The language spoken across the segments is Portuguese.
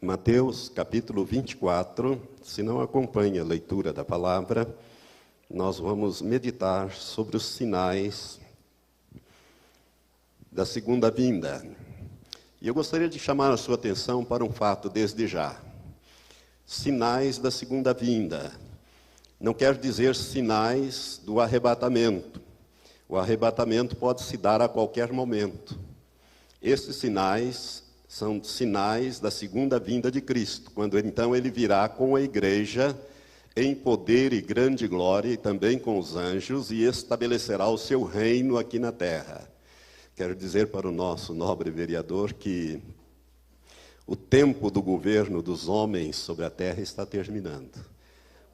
Mateus, capítulo 24, se não acompanha a leitura da palavra, nós vamos meditar sobre os sinais da segunda vinda. E eu gostaria de chamar a sua atenção para um fato desde já. Sinais da segunda vinda. Não quer dizer sinais do arrebatamento. O arrebatamento pode se dar a qualquer momento. Esses sinais são sinais da segunda vinda de Cristo, quando então ele virá com a igreja em poder e grande glória, e também com os anjos, e estabelecerá o seu reino aqui na terra. Quero dizer para o nosso nobre vereador que o tempo do governo dos homens sobre a terra está terminando.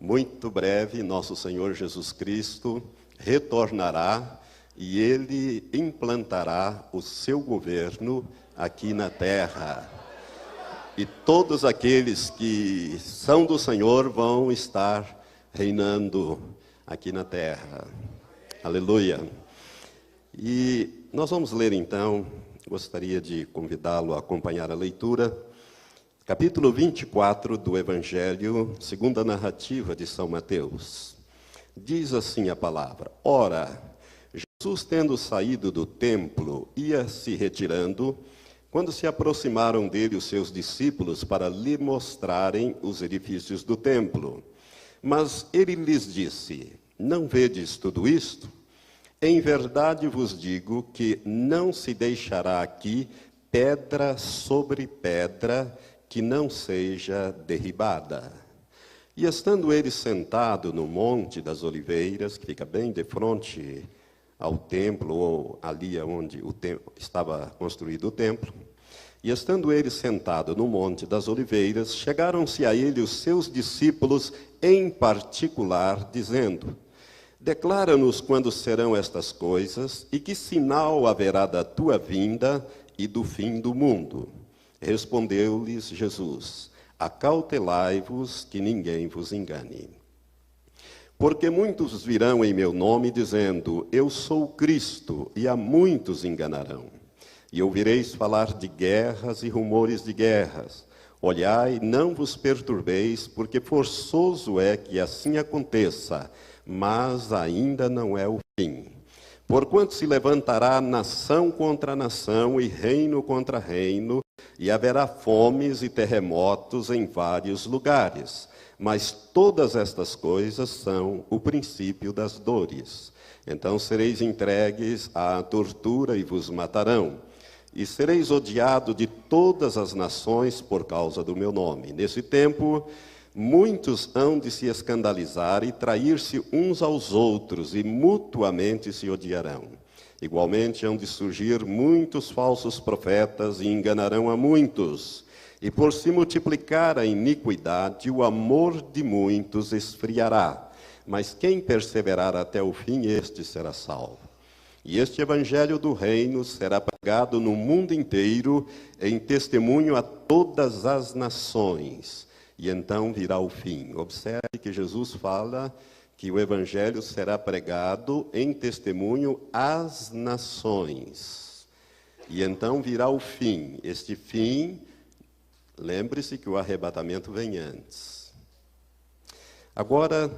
Muito breve, nosso Senhor Jesus Cristo retornará e ele implantará o seu governo aqui na terra. E todos aqueles que são do Senhor vão estar reinando aqui na terra. Aleluia. E nós vamos ler então, gostaria de convidá-lo a acompanhar a leitura, capítulo 24 do Evangelho, segundo a narrativa de São Mateus. Diz assim a palavra: Ora, Jesus, tendo saído do templo, ia se retirando, quando se aproximaram dele os seus discípulos para lhe mostrarem os edifícios do templo. Mas ele lhes disse: Não vedes tudo isto? Em verdade vos digo que não se deixará aqui pedra sobre pedra que não seja derribada. E estando ele sentado no Monte das Oliveiras, que fica bem de frente ao templo, ou ali onde estava construído o templo, e estando ele sentado no Monte das Oliveiras, chegaram-se a ele os seus discípulos em particular, dizendo: Declara-nos quando serão estas coisas, e que sinal haverá da tua vinda e do fim do mundo. Respondeu-lhes Jesus: Acautelai-vos que ninguém vos engane. Porque muitos virão em meu nome, dizendo: Eu sou Cristo, e a muitos enganarão. E ouvireis falar de guerras e rumores de guerras. Olhai, não vos perturbeis, porque forçoso é que assim aconteça, mas ainda não é o fim. Porquanto se levantará nação contra nação e reino contra reino, e haverá fomes e terremotos em vários lugares. Mas todas estas coisas são o princípio das dores. Então sereis entregues à tortura e vos matarão. E sereis odiado de todas as nações por causa do meu nome. Nesse tempo, muitos hão de se escandalizar e trair-se uns aos outros, e mutuamente se odiarão. Igualmente hão de surgir muitos falsos profetas e enganarão a muitos. E por se multiplicar a iniquidade, o amor de muitos esfriará. Mas quem perseverar até o fim, este será salvo. E este evangelho do reino será pregado no mundo inteiro em testemunho a todas as nações. E então virá o fim. Observe que Jesus fala que o evangelho será pregado em testemunho às nações. E então virá o fim. Este fim, lembre-se que o arrebatamento vem antes. Agora,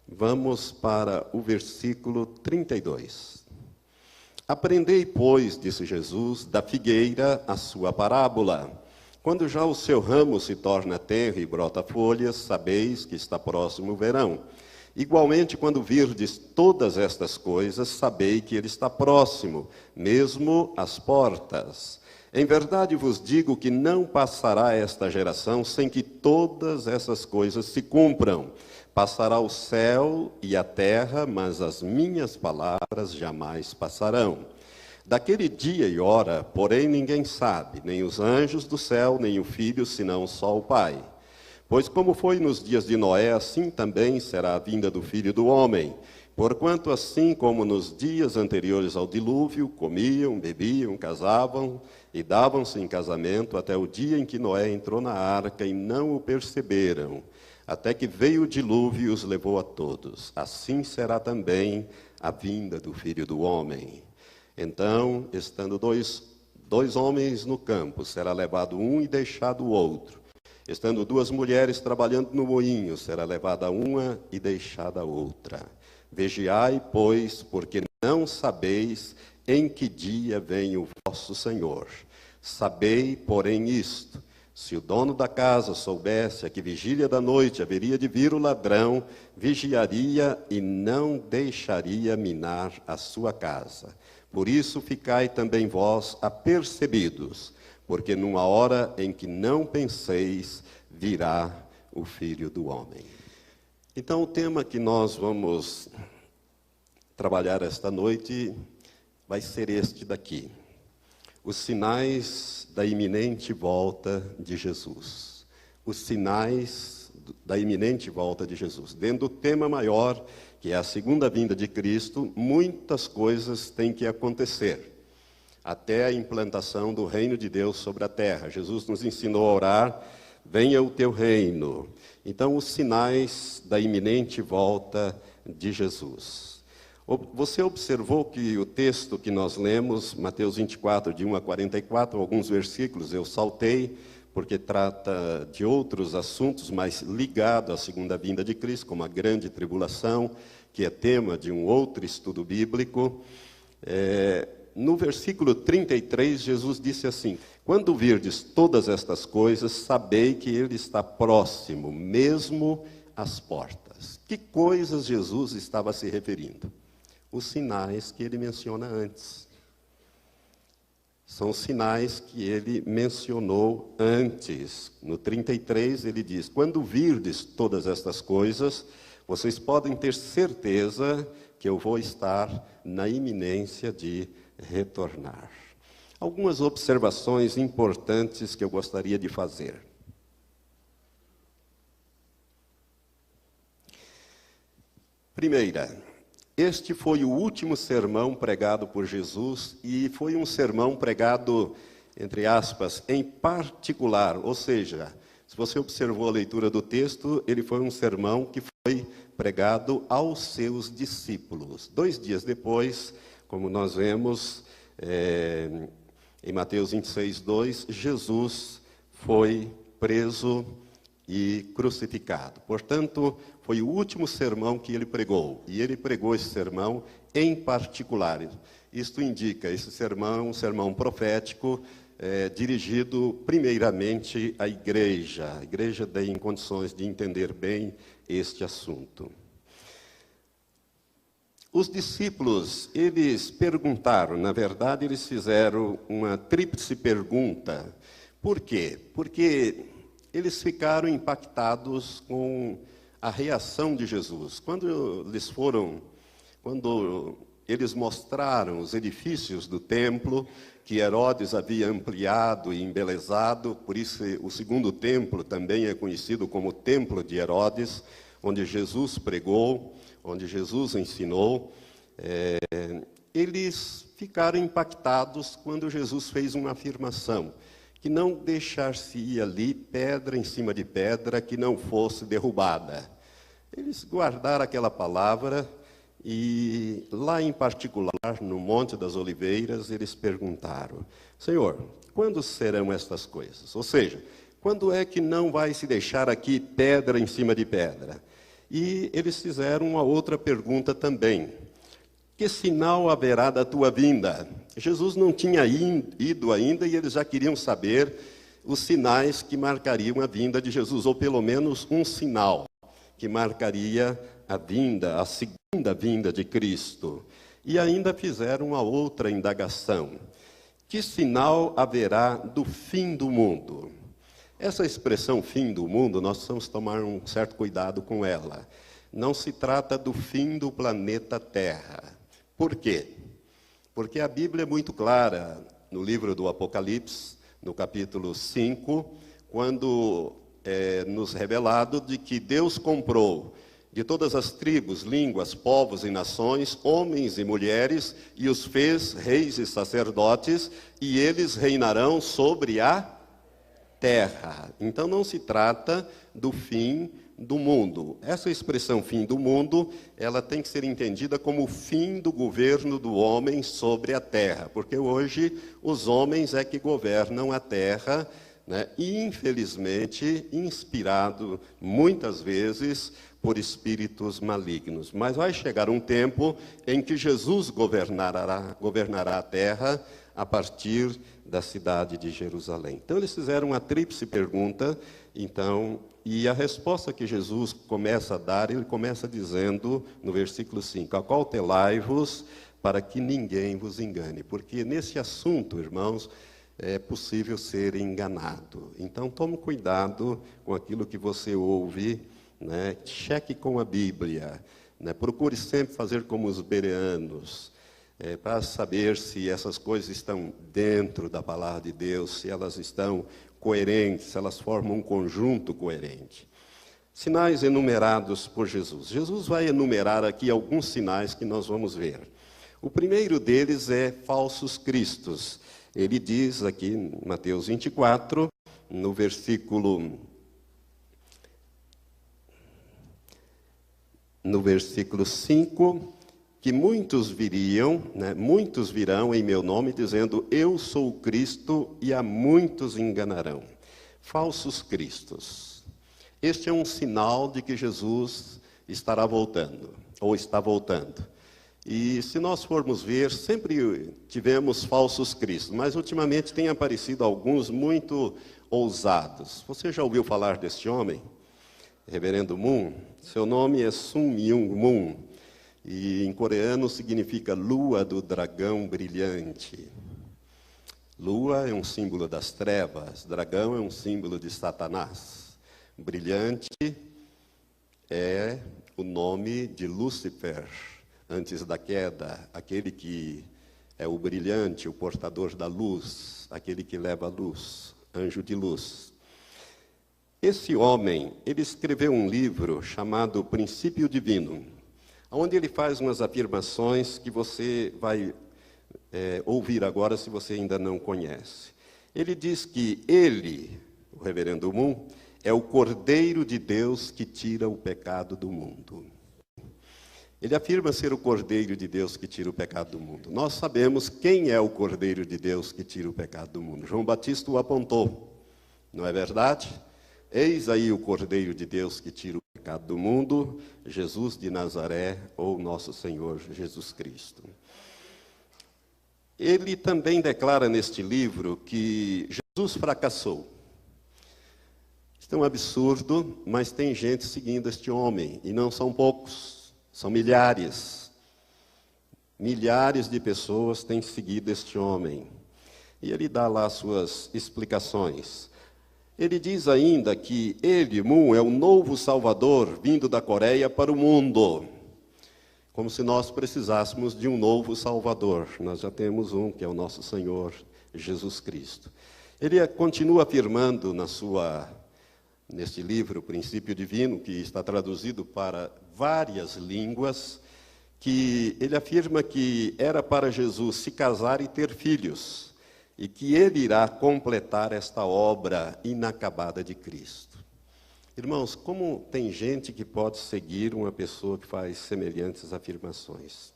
vamos para o versículo 32. Aprendei, pois, disse Jesus, da figueira a sua parábola. Quando já o seu ramo se torna tenro e brota folhas, sabeis que está próximo o verão. Igualmente, quando virdes todas estas coisas, sabei que ele está próximo, mesmo às portas. Em verdade vos digo que não passará esta geração sem que todas essas coisas se cumpram. Passará o céu e a terra, mas as minhas palavras jamais passarão. Daquele dia e hora, porém, ninguém sabe, nem os anjos do céu, nem o Filho, senão só o Pai. Pois como foi nos dias de Noé, assim também será a vinda do Filho do Homem. Porquanto assim como nos dias anteriores ao dilúvio, comiam, bebiam, casavam e davam-se em casamento, até o dia em que Noé entrou na arca e não o perceberam, até que veio o dilúvio e os levou a todos. Assim será também a vinda do Filho do Homem. Então, estando 2 homens no campo, será levado um e deixado o outro. Estando 2 mulheres trabalhando no moinho, será levada uma e deixada a outra. Vigiai, pois, porque não sabeis em que dia vem o vosso Senhor. Sabei, porém, isto: se o dono da casa soubesse a que vigília da noite haveria de vir o ladrão, vigiaria e não deixaria minar a sua casa. Por isso ficai também vós apercebidos, porque numa hora em que não penseis, virá o Filho do Homem. Então, o tema que nós vamos trabalhar esta noite vai ser este daqui: os sinais da iminente volta de Jesus. Os sinais da iminente volta de Jesus. Dentro do tema maior, que é a segunda vinda de Cristo, muitas coisas têm que acontecer até a implantação do reino de Deus sobre a terra. Jesus nos ensinou a orar: venha o teu reino. Então, os sinais da iminente volta de Jesus. Você observou que o texto que nós lemos, Mateus 24, de 1 a 44, alguns versículos eu saltei, porque trata de outros assuntos, mas ligado à segunda vinda de Cristo, como a grande tribulação, que é tema de um outro estudo bíblico. No versículo 33, Jesus disse assim: quando virdes todas estas coisas, sabei que Ele está próximo, mesmo às portas. Que coisas Jesus estava se referindo? Os sinais que ele menciona antes. São os sinais que ele mencionou antes. No 33 ele diz: quando virdes todas estas coisas, vocês podem ter certeza que eu vou estar na iminência de retornar. Algumas observações importantes que eu gostaria de fazer. Primeira, este foi o último sermão pregado por Jesus, e foi um sermão pregado, entre aspas, em particular. Ou seja, se você observou a leitura do texto, ele foi um sermão que foi pregado aos seus discípulos. 2 dias depois, como nós vemos em Mateus 26, 2, Jesus foi preso e crucificado. Portanto, foi o último sermão que ele pregou, e ele pregou esse sermão em particular. Isto indica, esse sermão, um sermão profético, dirigido primeiramente à igreja. A igreja tem condições de entender bem este assunto. Os discípulos, eles perguntaram, na verdade, eles fizeram uma tríplice pergunta. Por quê? Porque eles ficaram impactados com a reação de Jesus. Quando eles mostraram os edifícios do templo, que Herodes havia ampliado e embelezado, por isso o segundo templo também é conhecido como Templo de Herodes, onde Jesus pregou, onde Jesus ensinou. Eles ficaram impactados quando Jesus fez uma afirmação: que não deixar-se-ia ali pedra em cima de pedra que não fosse derrubada. Eles guardaram aquela palavra e, lá em particular, no Monte das Oliveiras, eles perguntaram: Senhor, quando serão estas coisas? Ou seja, quando é que não vai se deixar aqui pedra em cima de pedra? E eles fizeram uma outra pergunta também: que sinal haverá da tua vinda? Jesus não tinha ido ainda e eles já queriam saber os sinais que marcariam a vinda de Jesus, ou pelo menos um sinal que marcaria a vinda, a segunda vinda de Cristo. E ainda fizeram uma outra indagação: que sinal haverá do fim do mundo? Essa expressão fim do mundo, nós precisamos tomar um certo cuidado com ela. Não se trata do fim do planeta Terra. Por quê? Porque a Bíblia é muito clara no livro do Apocalipse, no capítulo 5, quando nos revelado de que Deus comprou de todas as tribos, línguas, povos e nações, homens e mulheres, e os fez reis e sacerdotes, e eles reinarão sobre a terra. Então não se trata do fim do mundo. Essa expressão fim do mundo, ela tem que ser entendida como o fim do governo do homem sobre a terra, porque hoje os homens é que governam a terra, né, e infelizmente inspirado muitas vezes por espíritos malignos. Mas vai chegar um tempo em que Jesus governará a terra a partir da cidade de Jerusalém. Então eles fizeram uma tríplice pergunta, e a resposta que Jesus começa a dar, ele começa dizendo no versículo 5, acautelai-vos para que ninguém vos engane, porque nesse assunto, irmãos, é possível ser enganado. Então tome cuidado com aquilo que você ouve, né? Cheque com a Bíblia, né? Procure sempre fazer como os bereanos, para saber se essas coisas estão dentro da palavra de Deus, se elas estão coerentes, se elas formam um conjunto coerente. Sinais enumerados por Jesus. Jesus vai enumerar aqui alguns sinais que nós vamos ver. O primeiro deles é falsos cristos. Ele diz aqui em Mateus 24, no versículo 5, que muitos virão em meu nome, dizendo, eu sou o Cristo, e a muitos enganarão. Falsos cristos. Este é um sinal de que Jesus estará voltando, ou está voltando. E se nós formos ver, sempre tivemos falsos cristos, mas ultimamente tem aparecido alguns muito ousados. Você já ouviu falar deste homem? Reverendo Moon? Seu nome é Sun Myung Moon. E em coreano significa lua do dragão brilhante. Lua é um símbolo das trevas, dragão é um símbolo de Satanás. Brilhante é o nome de Lúcifer, antes da queda, aquele que é o brilhante, o portador da luz, aquele que leva a luz, anjo de luz. Esse homem, ele escreveu um livro chamado Princípio Divino, onde ele faz umas afirmações que você vai ouvir agora, se você ainda não conhece. Ele diz que ele, o reverendo Moon, é o Cordeiro de Deus que tira o pecado do mundo. Ele afirma ser o Cordeiro de Deus que tira o pecado do mundo. Nós sabemos quem é o Cordeiro de Deus que tira o pecado do mundo. João Batista o apontou, não é verdade? Eis aí o Cordeiro de Deus que tira o pecado do mundo, Jesus de Nazaré, ou nosso Senhor Jesus Cristo. Ele também declara neste livro que Jesus fracassou. Isto é um absurdo, mas tem gente seguindo este homem, e não são poucos, são milhares. Milhares de pessoas têm seguido este homem. E ele dá lá suas explicações. Ele diz ainda que ele, Moon, é o novo Salvador vindo da Coreia para o mundo. Como se nós precisássemos de um novo Salvador. Nós já temos um, que é o nosso Senhor Jesus Cristo. Ele continua afirmando neste livro, Princípio Divino, que está traduzido para várias línguas, que ele afirma que era para Jesus se casar e ter filhos, e que ele irá completar esta obra inacabada de Cristo. Irmãos, como tem gente que pode seguir uma pessoa que faz semelhantes afirmações?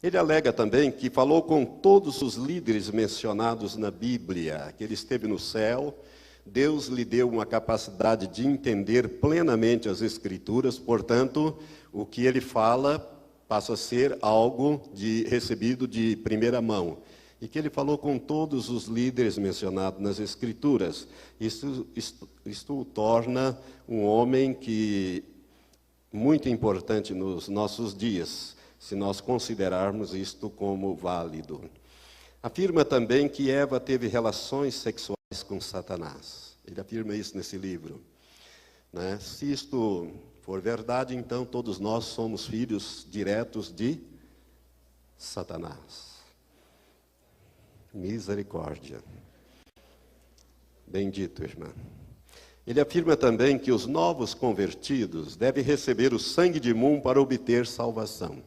Ele alega também que falou com todos os líderes mencionados na Bíblia, que ele esteve no céu, Deus lhe deu uma capacidade de entender plenamente as Escrituras, portanto, o que ele fala passa a ser algo recebido de primeira mão. E que ele falou com todos os líderes mencionados nas Escrituras. Isto o torna um homem muito importante nos nossos dias, se nós considerarmos isto como válido. Afirma também que Eva teve relações sexuais com Satanás. Ele afirma isso nesse livro. Né? Se isto for verdade, então todos nós somos filhos diretos de Satanás. Misericórdia. Bendito, irmã. Ele afirma também que os novos convertidos devem receber o sangue de Moon para obter salvação.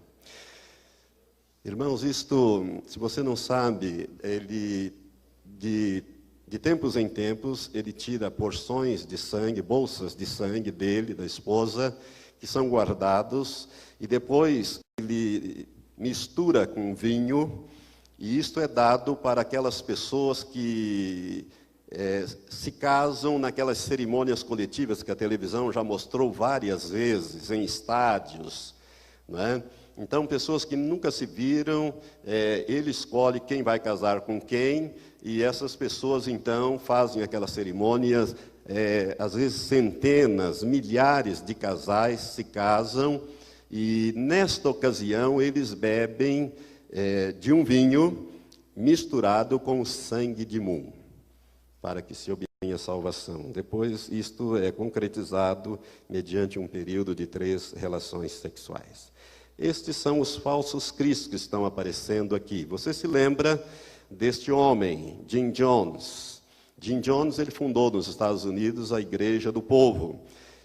Irmãos, isto, se você não sabe, ele de De tempos em tempos, ele tira porções de sangue, bolsas de sangue dele, da esposa, que são guardados, e depois ele mistura com vinho, e isto é dado para aquelas pessoas que se casam naquelas cerimônias coletivas que a televisão já mostrou várias vezes, em estádios, não é? Então, pessoas que nunca se viram, ele escolhe quem vai casar com quem, e essas pessoas, então, fazem aquelas cerimônias, às vezes centenas, milhares de casais se casam, e nesta ocasião eles bebem de um vinho misturado com o sangue de Mum, para que se obtenha salvação. Depois, isto é concretizado mediante um período de 3 relações sexuais. Estes são os falsos cristos que estão aparecendo aqui. Você se lembra deste homem, Jim Jones? Jim Jones, ele fundou nos Estados Unidos a Igreja do Povo.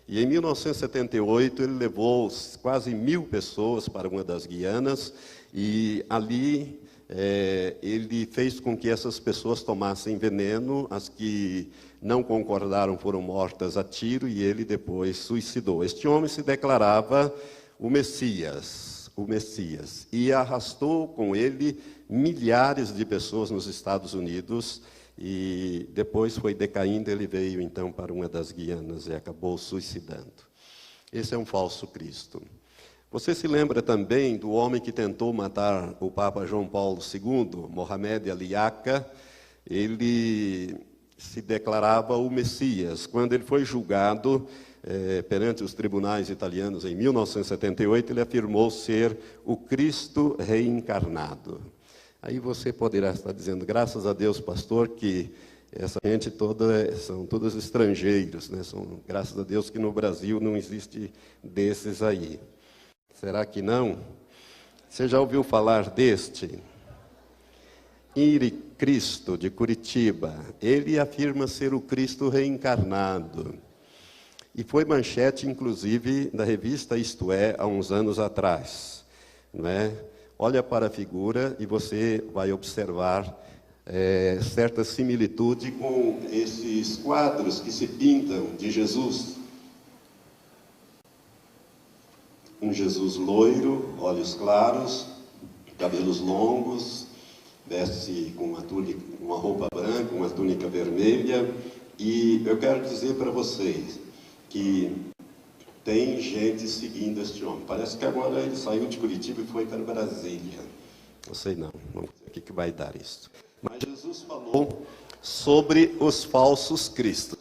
E em 1978 ele levou quase 1000 pessoas para uma das Guianas e ali ele fez com que essas pessoas tomassem veneno. As que não concordaram foram mortas a tiro e ele depois suicidou. Este homem se declarava o Messias, e arrastou com ele milhares de pessoas nos Estados Unidos, e depois foi decaindo, ele veio então para uma das Guianas e acabou suicidando. Esse é um falso Cristo. Você se lembra também do homem que tentou matar o Papa João Paulo II, Mohamed Ali Yaqqa? Ele se declarava o Messias. Quando ele foi julgado perante os tribunais italianos em 1978, ele afirmou ser o Cristo reencarnado. Aí você poderá estar dizendo, graças a Deus, pastor, que essa gente toda são todos estrangeiros, né? Graças a Deus que no Brasil não existe desses aí. Será que não? Você já ouviu falar deste? Iri Cristo, de Curitiba. Ele afirma ser o Cristo reencarnado. E foi manchete, inclusive, da revista Isto É, há uns anos atrás. Não é? Olha para a figura e você vai observar certa similitude com esses quadros que se pintam de Jesus. Um Jesus loiro, olhos claros, cabelos longos, veste com uma roupa branca, uma túnica vermelha. E eu quero dizer para vocês que tem gente seguindo este homem. Parece que agora ele saiu de Curitiba e foi para Brasília. Não sei não, vamos ver o que vai dar isso. Mas Jesus falou sobre os falsos cristos.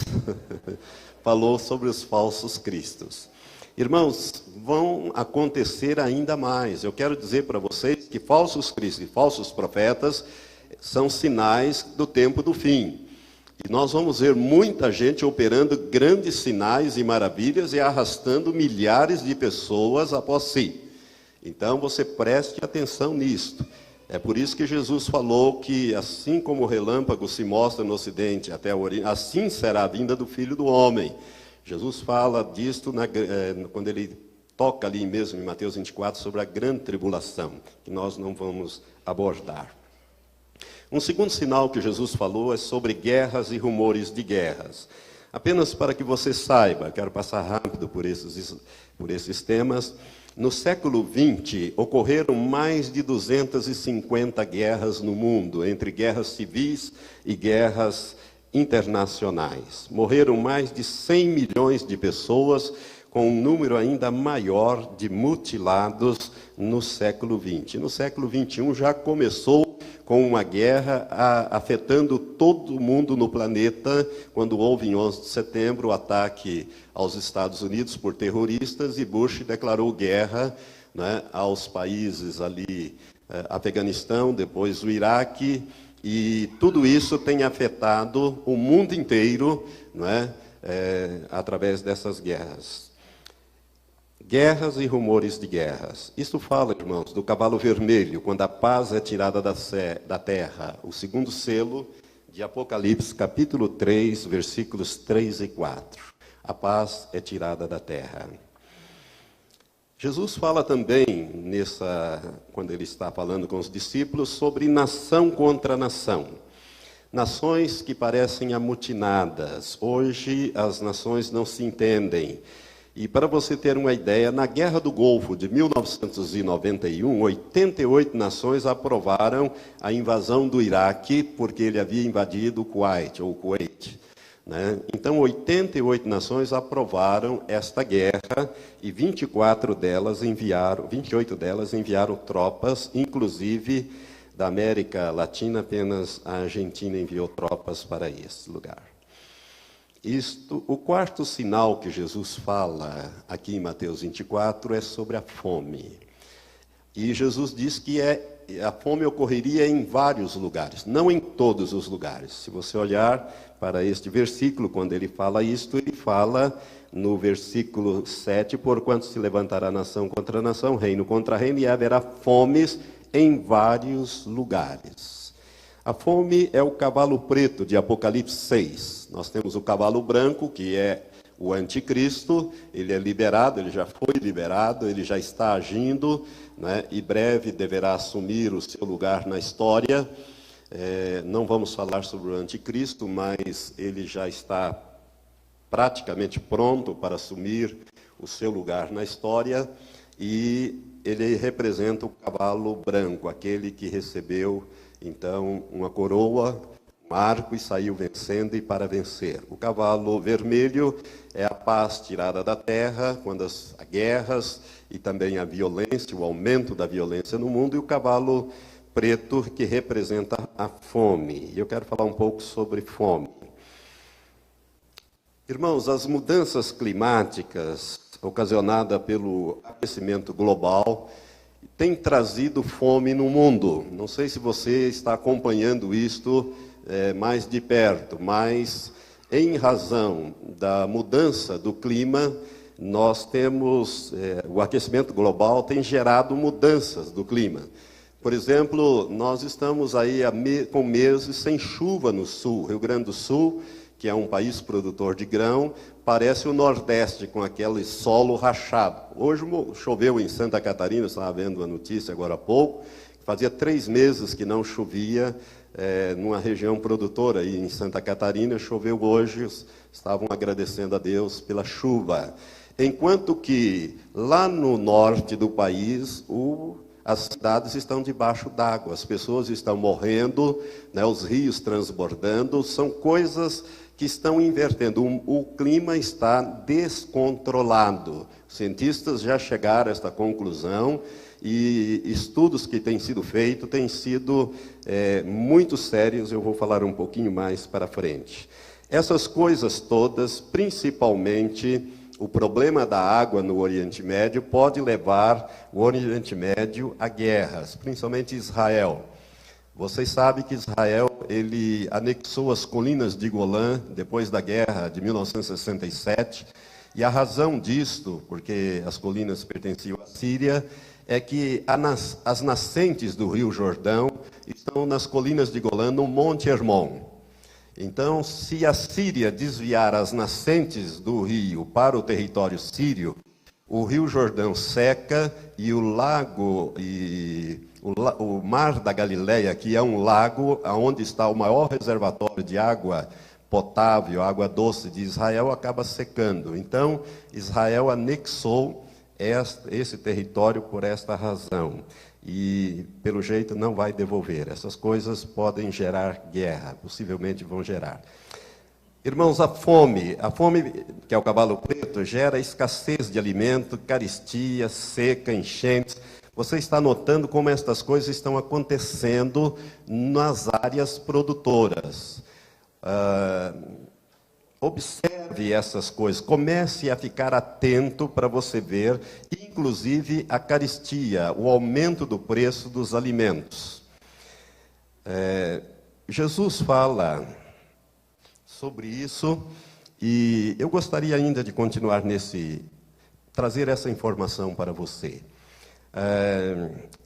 Falou sobre os falsos cristos. Irmãos, vão acontecer ainda mais. Eu quero dizer para vocês que falsos cristos e falsos profetas são sinais do tempo do fim. E nós vamos ver muita gente operando grandes sinais e maravilhas e arrastando milhares de pessoas após si. Então você preste atenção nisto. É por isso que Jesus falou que assim como o relâmpago se mostra no ocidente até o oriente, assim será a vinda do Filho do Homem. Jesus fala disto quando ele toca ali mesmo em Mateus 24 sobre a grande tribulação, que nós não vamos abordar. Um segundo sinal que Jesus falou é sobre guerras e rumores de guerras. Apenas para que você saiba, quero passar rápido por esses temas. No século XX, ocorreram mais de 250 guerras no mundo, entre guerras civis e guerras internacionais. Morreram mais de 100 milhões de pessoas, com um número ainda maior de mutilados no século XX. No século XXI já começou com uma guerra afetando todo mundo no planeta, quando houve em 11 de setembro o ataque aos Estados Unidos por terroristas, e Bush declarou guerra, né, aos países ali, Afeganistão, depois o Iraque, e tudo isso tem afetado o mundo inteiro, né, através dessas guerras. Guerras e rumores de guerras. Isso fala, irmãos, do cavalo vermelho, quando a paz é tirada da terra. O segundo selo de Apocalipse, capítulo 3, versículos 3 e 4. A paz é tirada da terra. Jesus fala também, quando ele está falando com os discípulos, sobre nação contra nação. Nações que parecem amotinadas. Hoje as nações não se entendem. E para você ter uma ideia, na Guerra do Golfo de 1991, 88 nações aprovaram a invasão do Iraque, porque ele havia invadido o Kuwait, ou Kuwait. Né? Então, 88 nações aprovaram esta guerra e 28 delas enviaram tropas, inclusive da América Latina, apenas a Argentina enviou tropas para esse lugar. O quarto sinal que Jesus fala aqui em Mateus 24 é sobre a fome. E Jesus diz que a fome ocorreria em vários lugares, não em todos os lugares. Se você olhar para este versículo, quando ele fala isto, ele fala no versículo 7, porquanto se levantará nação contra nação, reino contra reino, e haverá fomes em vários lugares. A fome é o cavalo preto de Apocalipse 6. Nós temos o cavalo branco, que é o anticristo. Ele é liberado, ele já foi liberado, ele já está agindo, né? E breve deverá assumir o seu lugar na história. Não vamos falar sobre o anticristo, mas ele já está praticamente pronto para assumir o seu lugar na história. E ele representa o cavalo branco, aquele que recebeu então uma coroa, um arco, e saiu vencendo e para vencer. O cavalo vermelho é a paz tirada da terra, quando as guerras e também a violência, o aumento da violência no mundo, e o cavalo preto, que representa a fome. E eu quero falar um pouco sobre fome. Irmãos, as mudanças climáticas ocasionadas pelo aquecimento global têm trazido fome no mundo. Não sei se você está acompanhando isto mais de perto, mas em razão da mudança do clima, nós temos, o aquecimento global tem gerado mudanças do clima. Por exemplo, nós estamos aí com meses sem chuva no sul. Rio Grande do Sul, que é um país produtor de grão, parece o Nordeste, com aquele solo rachado. Hoje choveu em Santa Catarina, estava vendo a notícia agora há pouco, fazia 3 meses que não chovia numa região produtora aí em Santa Catarina, choveu hoje, estavam agradecendo a Deus pela chuva. Enquanto que lá no norte do país, as cidades estão debaixo d'água, as pessoas estão morrendo, né, os rios transbordando, são coisas que estão invertendo. O clima está descontrolado. Cientistas já chegaram a esta conclusão e estudos que têm sido feitos têm sido muito sérios. Eu vou falar um pouquinho mais para frente. Essas coisas todas, principalmente o problema da água no Oriente Médio, pode levar o Oriente Médio a guerras, principalmente Israel. Vocês sabem que Israel ele anexou as colinas de Golã depois da guerra de 1967, e a razão disto, porque as colinas pertenciam à Síria, é que as nascentes do Rio Jordão estão nas colinas de Golã, no Monte Hermon. Então, se a Síria desviar as nascentes do rio para o território sírio, o Rio Jordão seca e o lago o Mar da Galileia, que é um lago onde está o maior reservatório de água potável, água doce de Israel, acaba secando. Então, Israel anexou esse território por esta razão. E, pelo jeito, não vai devolver. Essas coisas podem gerar guerra, possivelmente vão gerar. Irmãos, a fome, que é o cavalo preto, gera escassez de alimento, carestia, seca, enchentes. Você está notando como estas coisas estão acontecendo nas áreas produtoras. Observe essas coisas, comece a ficar atento para você ver, inclusive a carestia, o aumento do preço dos alimentos. Jesus fala sobre isso, e eu gostaria ainda de continuar trazer essa informação para você.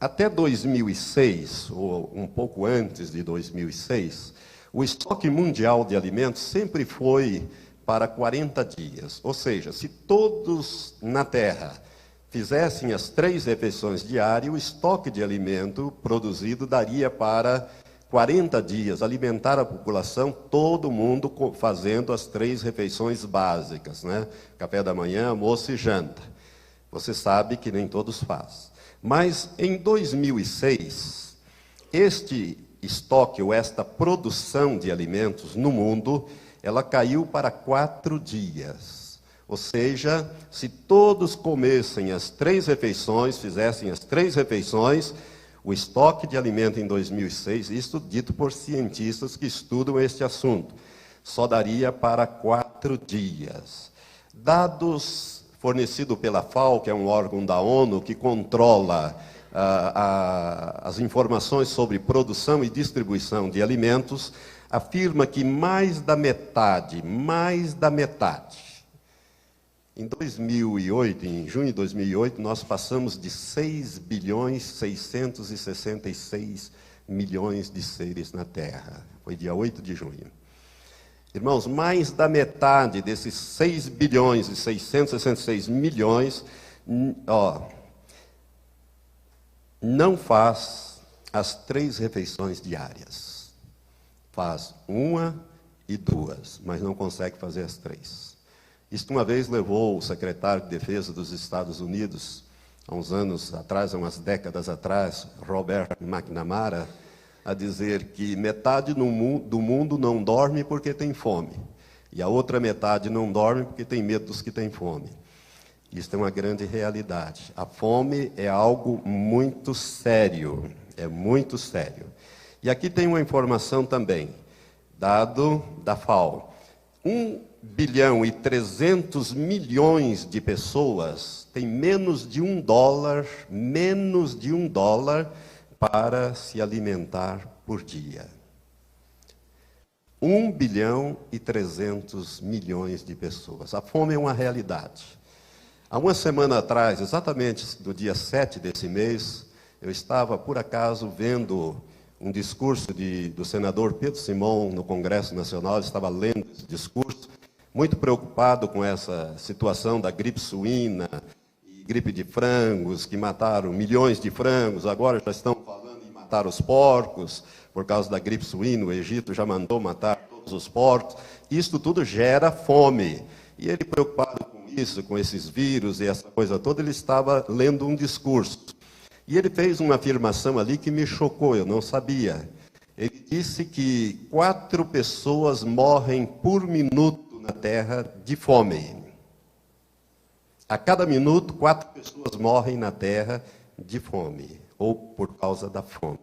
Até 2006, ou um pouco antes de 2006, o estoque mundial de alimentos sempre foi para 40 dias. Ou seja, se todos na Terra fizessem as 3 refeições diárias, o estoque de alimento produzido daria para 40 dias, alimentar a população, todo mundo fazendo as 3 refeições básicas, né? Café da manhã, almoço e janta. Você sabe que nem todos fazem. Mas em 2006, este estoque ou esta produção de alimentos no mundo, ela caiu para 4 dias. Ou seja, se todos comessem as 3 refeições, fizessem as 3 refeições, o estoque de alimento em 2006, isto dito por cientistas que estudam este assunto, só daria para 4 dias. Dados fornecidos pela FAO, que é um órgão da ONU que controla as informações sobre produção e distribuição de alimentos, afirma que mais da metade, em 2008, em junho de 2008, nós passamos de 6 bilhões 666 milhões de seres na Terra. Foi dia 8 de junho. Irmãos, mais da metade desses 6 bilhões e 666 milhões, não faz as 3 refeições diárias. Faz 1 e 2, mas não consegue fazer as 3. Isto uma vez levou o secretário de Defesa dos Estados Unidos, há uns anos atrás, há umas décadas atrás, Robert McNamara, a dizer que metade do mundo não dorme porque tem fome, e a outra metade não dorme porque tem medo dos que têm fome. Isto é uma grande realidade. A fome é algo muito sério, é muito sério. E aqui tem uma informação também, dado da FAO. 1 bilhão e 300 milhões de pessoas têm menos de $1 para se alimentar por dia. 1 bilhão e 300 milhões de pessoas. A fome é uma realidade. Há uma semana atrás, exatamente no dia 7 desse mês, eu estava, por acaso, vendo um discurso do senador Pedro Simão no Congresso Nacional. Eu estava lendo esse discurso, muito preocupado com essa situação da gripe suína e gripe de frangos, que mataram milhões de frangos, agora já estão falando em matar os porcos, por causa da gripe suína, o Egito já mandou matar todos os porcos. Isto tudo gera fome. E ele, preocupado com isso, com esses vírus e essa coisa toda, ele estava lendo um discurso. E ele fez uma afirmação ali que me chocou, eu não sabia. Ele disse que 4 pessoas morrem por minuto na Terra de fome. A cada minuto, 4 pessoas morrem na Terra de fome, ou por causa da fome.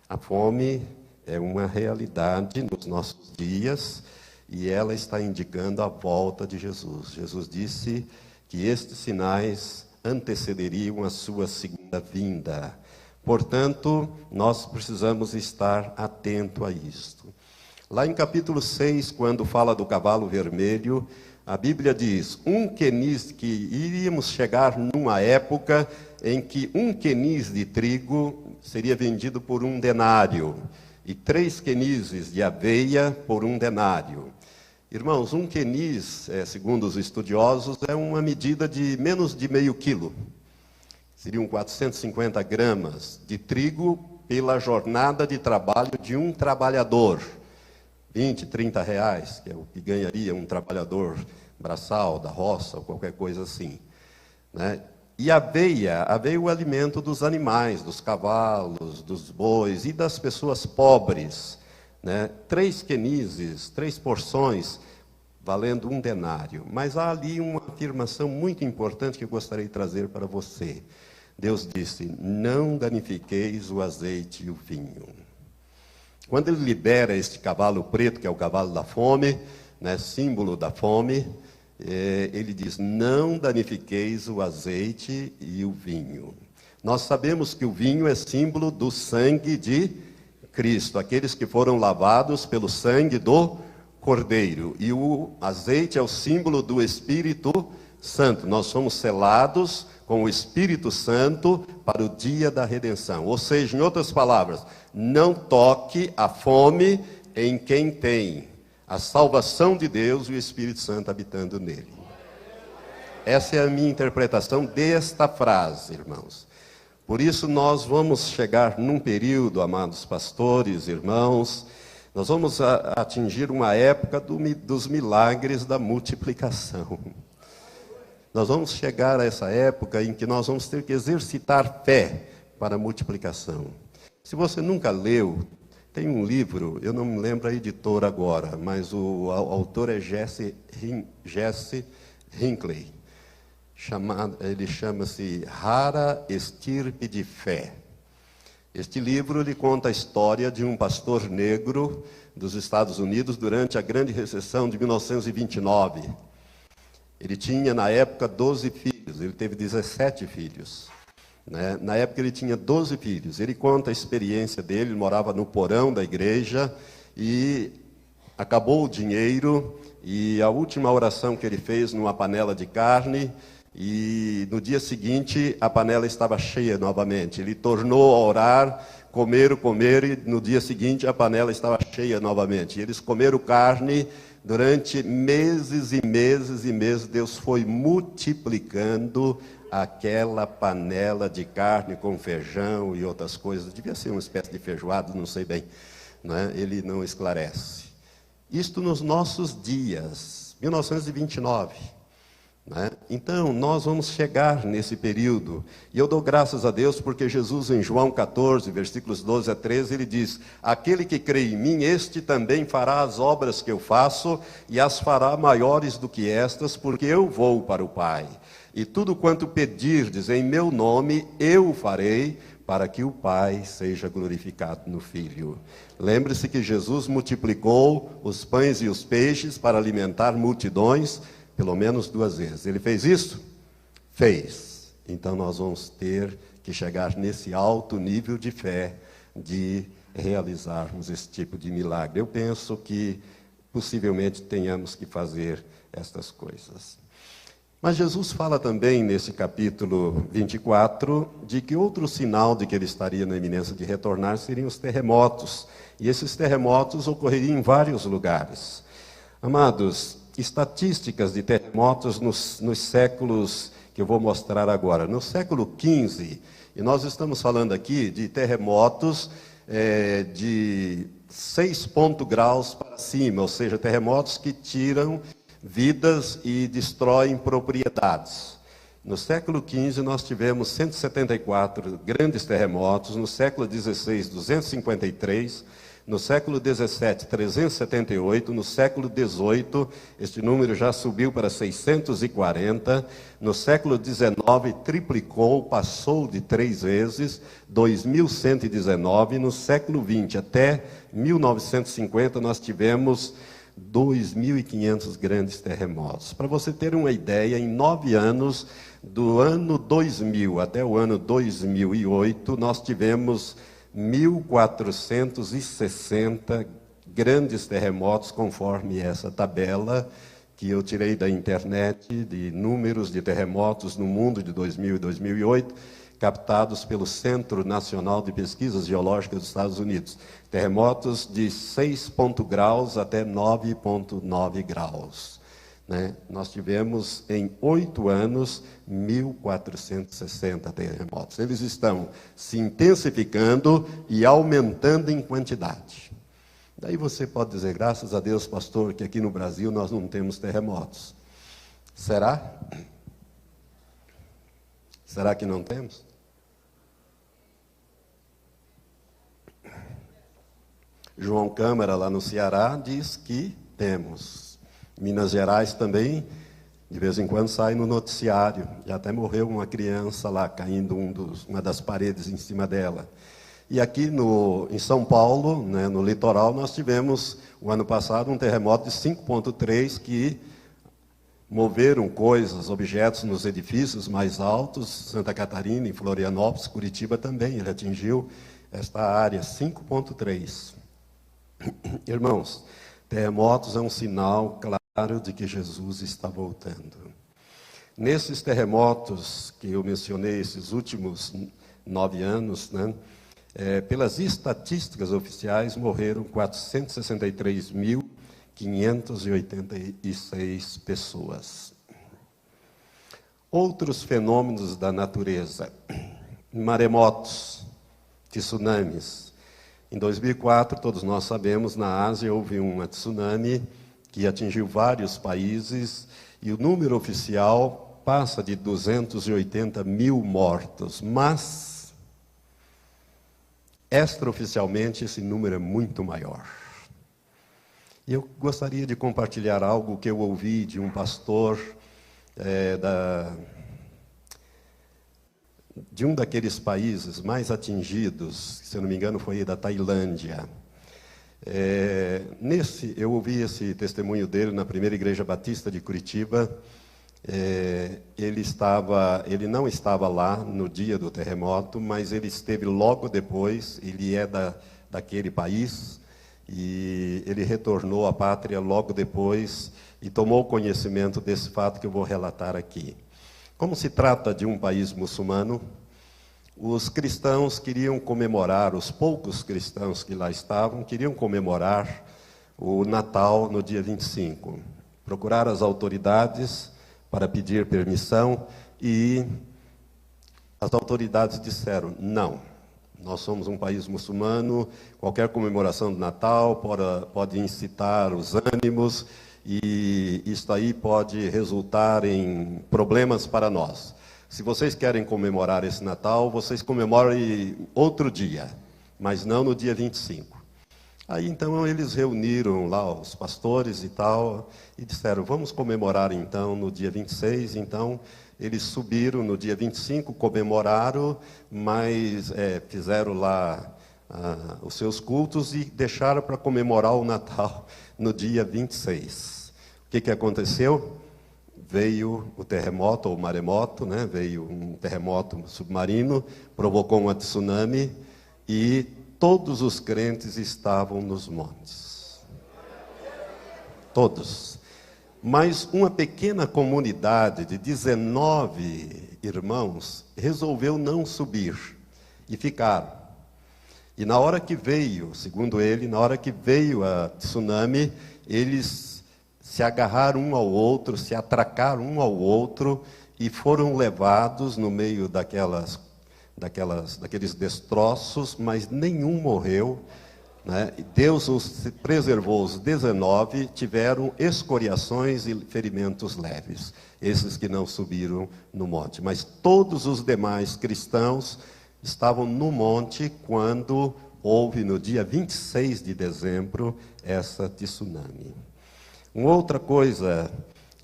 A fome é uma realidade nos nossos dias e ela está indicando a volta de Jesus. Jesus disse que estes sinais antecederiam a sua segunda vinda. Portanto, nós precisamos estar atento a isto. Lá em capítulo 6, quando fala do cavalo vermelho, a Bíblia diz que iríamos chegar numa época em que 1 queniz de trigo seria vendido por 1 denário e 3 quenizes de aveia por 1 denário. Irmãos, 1 queniz, segundo os estudiosos, é uma medida de menos de meio quilo. Seriam 450 gramas de trigo pela jornada de trabalho de um trabalhador. 20, 30 reais, que é o que ganharia um trabalhador braçal, da roça, ou qualquer coisa assim. Né? E a aveia é o alimento dos animais, dos cavalos, dos bois e das pessoas pobres. Né? 3 quenizes, 3 porções, valendo 1 denário. Mas há ali uma afirmação muito importante que eu gostaria de trazer para você. Deus disse, não danifiqueis o azeite e o vinho. Quando ele libera este cavalo preto, que é o cavalo da fome, né, símbolo da fome, ele diz, não danifiqueis o azeite e o vinho. Nós sabemos que o vinho é símbolo do sangue de Cristo, aqueles que foram lavados pelo sangue do Cordeiro. E o azeite é o símbolo do Espírito Santo. Nós somos selados com o Espírito Santo para o dia da redenção. Ou seja, em outras palavras, não toque a fome em quem tem a salvação de Deus e o Espírito Santo habitando nele. Essa é a minha interpretação desta frase, irmãos. Por isso nós vamos chegar num período, amados pastores, irmãos, nós vamos atingir uma época dos milagres da multiplicação. Nós vamos chegar a essa época em que nós vamos ter que exercitar fé para a multiplicação. Se você nunca leu, tem um livro, eu não me lembro a editora agora, mas o autor é Jesse Hinckley. Ele chama-se Rara Estirpe de Fé. Este livro lhe conta a história de um pastor negro dos Estados Unidos durante a Grande Recessão de 1929. Ele tinha, na época, 12 filhos, ele teve 17 filhos. Né? Na época ele tinha 12 filhos. Ele conta a experiência dele, ele morava no porão da igreja e acabou o dinheiro e a última oração que ele fez numa panela de carne e no dia seguinte a panela estava cheia novamente. Ele tornou a orar, comer e no dia seguinte a panela estava cheia novamente. E eles comeram carne durante meses e meses e meses. Deus foi multiplicando aquela panela de carne com feijão e outras coisas. Devia ser uma espécie de feijoada, não sei bem, né? Ele não esclarece. Isto nos nossos dias, 1929. Né? Então, nós vamos chegar nesse período, e eu dou graças a Deus porque Jesus em João 14, versículos 12 a 13, ele diz: aquele que crê em mim, este também fará as obras que eu faço, e as fará maiores do que estas, porque eu vou para o Pai. E tudo quanto pedirdes em meu nome, eu o farei, para que o Pai seja glorificado no Filho. Lembre-se que Jesus multiplicou os pães e os peixes para alimentar multidões, pelo menos 2 vezes. Ele fez isso? Fez. Então nós vamos ter que chegar nesse alto nível de fé de realizarmos esse tipo de milagre. Eu penso que possivelmente tenhamos que fazer estas coisas. Mas Jesus fala também nesse capítulo 24 de que outro sinal de que ele estaria na iminência de retornar seriam os terremotos. E esses terremotos ocorreriam em vários lugares. Amados, estatísticas de terremotos nos séculos que eu vou mostrar agora. No século XV, e nós estamos falando aqui de terremotos de 6 graus para cima, ou seja, terremotos que tiram vidas e destroem propriedades. No século XV nós tivemos 174 grandes terremotos, no século XVI 253, no século XVII 378, no século XVIII este número já subiu para 640, no século XIX triplicou, passou de 3 vezes, 2119, no século XX até 1950 nós tivemos 2.500 grandes terremotos. Para você ter uma ideia, em 9 anos, do ano 2000 até o ano 2008, nós tivemos 1.460 grandes terremotos, conforme essa tabela que eu tirei da internet, de números de terremotos no mundo de 2000 e 2008, captados pelo Centro Nacional de Pesquisas Geológicas dos Estados Unidos. Terremotos de 6 graus até 9,9 graus. Né? Nós tivemos, em 8 anos, 1.460 terremotos. Eles estão se intensificando e aumentando em quantidade. Daí você pode dizer, graças a Deus, pastor, que aqui no Brasil nós não temos terremotos. Será? Será que não temos? João Câmara, lá no Ceará, diz que temos. Minas Gerais também, de vez em quando, sai no noticiário. Já até morreu uma criança lá, caindo uma das paredes em cima dela. E aqui em São Paulo, né, no litoral, nós tivemos, o ano passado, um terremoto de 5,3 que moveram coisas, objetos nos edifícios mais altos, Santa Catarina, em Florianópolis, Curitiba também, ele atingiu esta área, 5,3. Irmãos, terremotos é um sinal claro de que Jesus está voltando. Nesses terremotos que eu mencionei, esses últimos 9 anos, né, pelas estatísticas oficiais, morreram 463.586 pessoas. Outros fenômenos da natureza. maremotos, tsunamis. Em 2004, todos nós sabemos, na Ásia houve uma tsunami que atingiu vários países e o número oficial passa de 280 mil mortos, mas extraoficialmente esse número é muito maior. E eu gostaria de compartilhar algo que eu ouvi de um pastor de um daqueles países mais atingidos, se eu não me engano foi da Tailândia. Eu ouvi esse testemunho dele na primeira igreja batista de Curitiba. Ele não estava lá no dia do terremoto, mas ele esteve logo depois. Ele é daquele país e ele retornou à pátria logo depois e tomou conhecimento desse fato que eu vou relatar aqui. Como se trata de um país muçulmano, os cristãos queriam comemorar, os poucos cristãos que lá estavam, queriam comemorar o Natal no dia 25. Procuraram as autoridades para pedir permissão e as autoridades disseram, não, nós somos um país muçulmano, qualquer comemoração do Natal pode incitar os ânimos e isso aí pode resultar em problemas para nós. Se vocês querem comemorar esse Natal, vocês comemorem outro dia, mas não no dia 25. Aí então eles reuniram lá os pastores e tal, e disseram, vamos comemorar então no dia 26, então eles subiram no dia 25, comemoraram, mas fizeram lá os seus cultos e deixaram para comemorar o Natal no dia 26. O que aconteceu? Veio o terremoto, ou maremoto, né? Veio um terremoto submarino, provocou uma tsunami e todos os crentes estavam nos montes. Todos. Mas uma pequena comunidade de 19 irmãos resolveu não subir e ficaram. E na hora que veio, segundo ele, na hora que veio a tsunami, eles se agarraram um ao outro, se atracaram um ao outro e foram levados no meio daqueles destroços, mas nenhum morreu, né? Deus os preservou, os 19 tiveram escoriações e ferimentos leves, esses que não subiram no monte. Mas todos os demais cristãos estavam no monte quando houve, no dia 26 de dezembro, essa tsunami. Uma outra coisa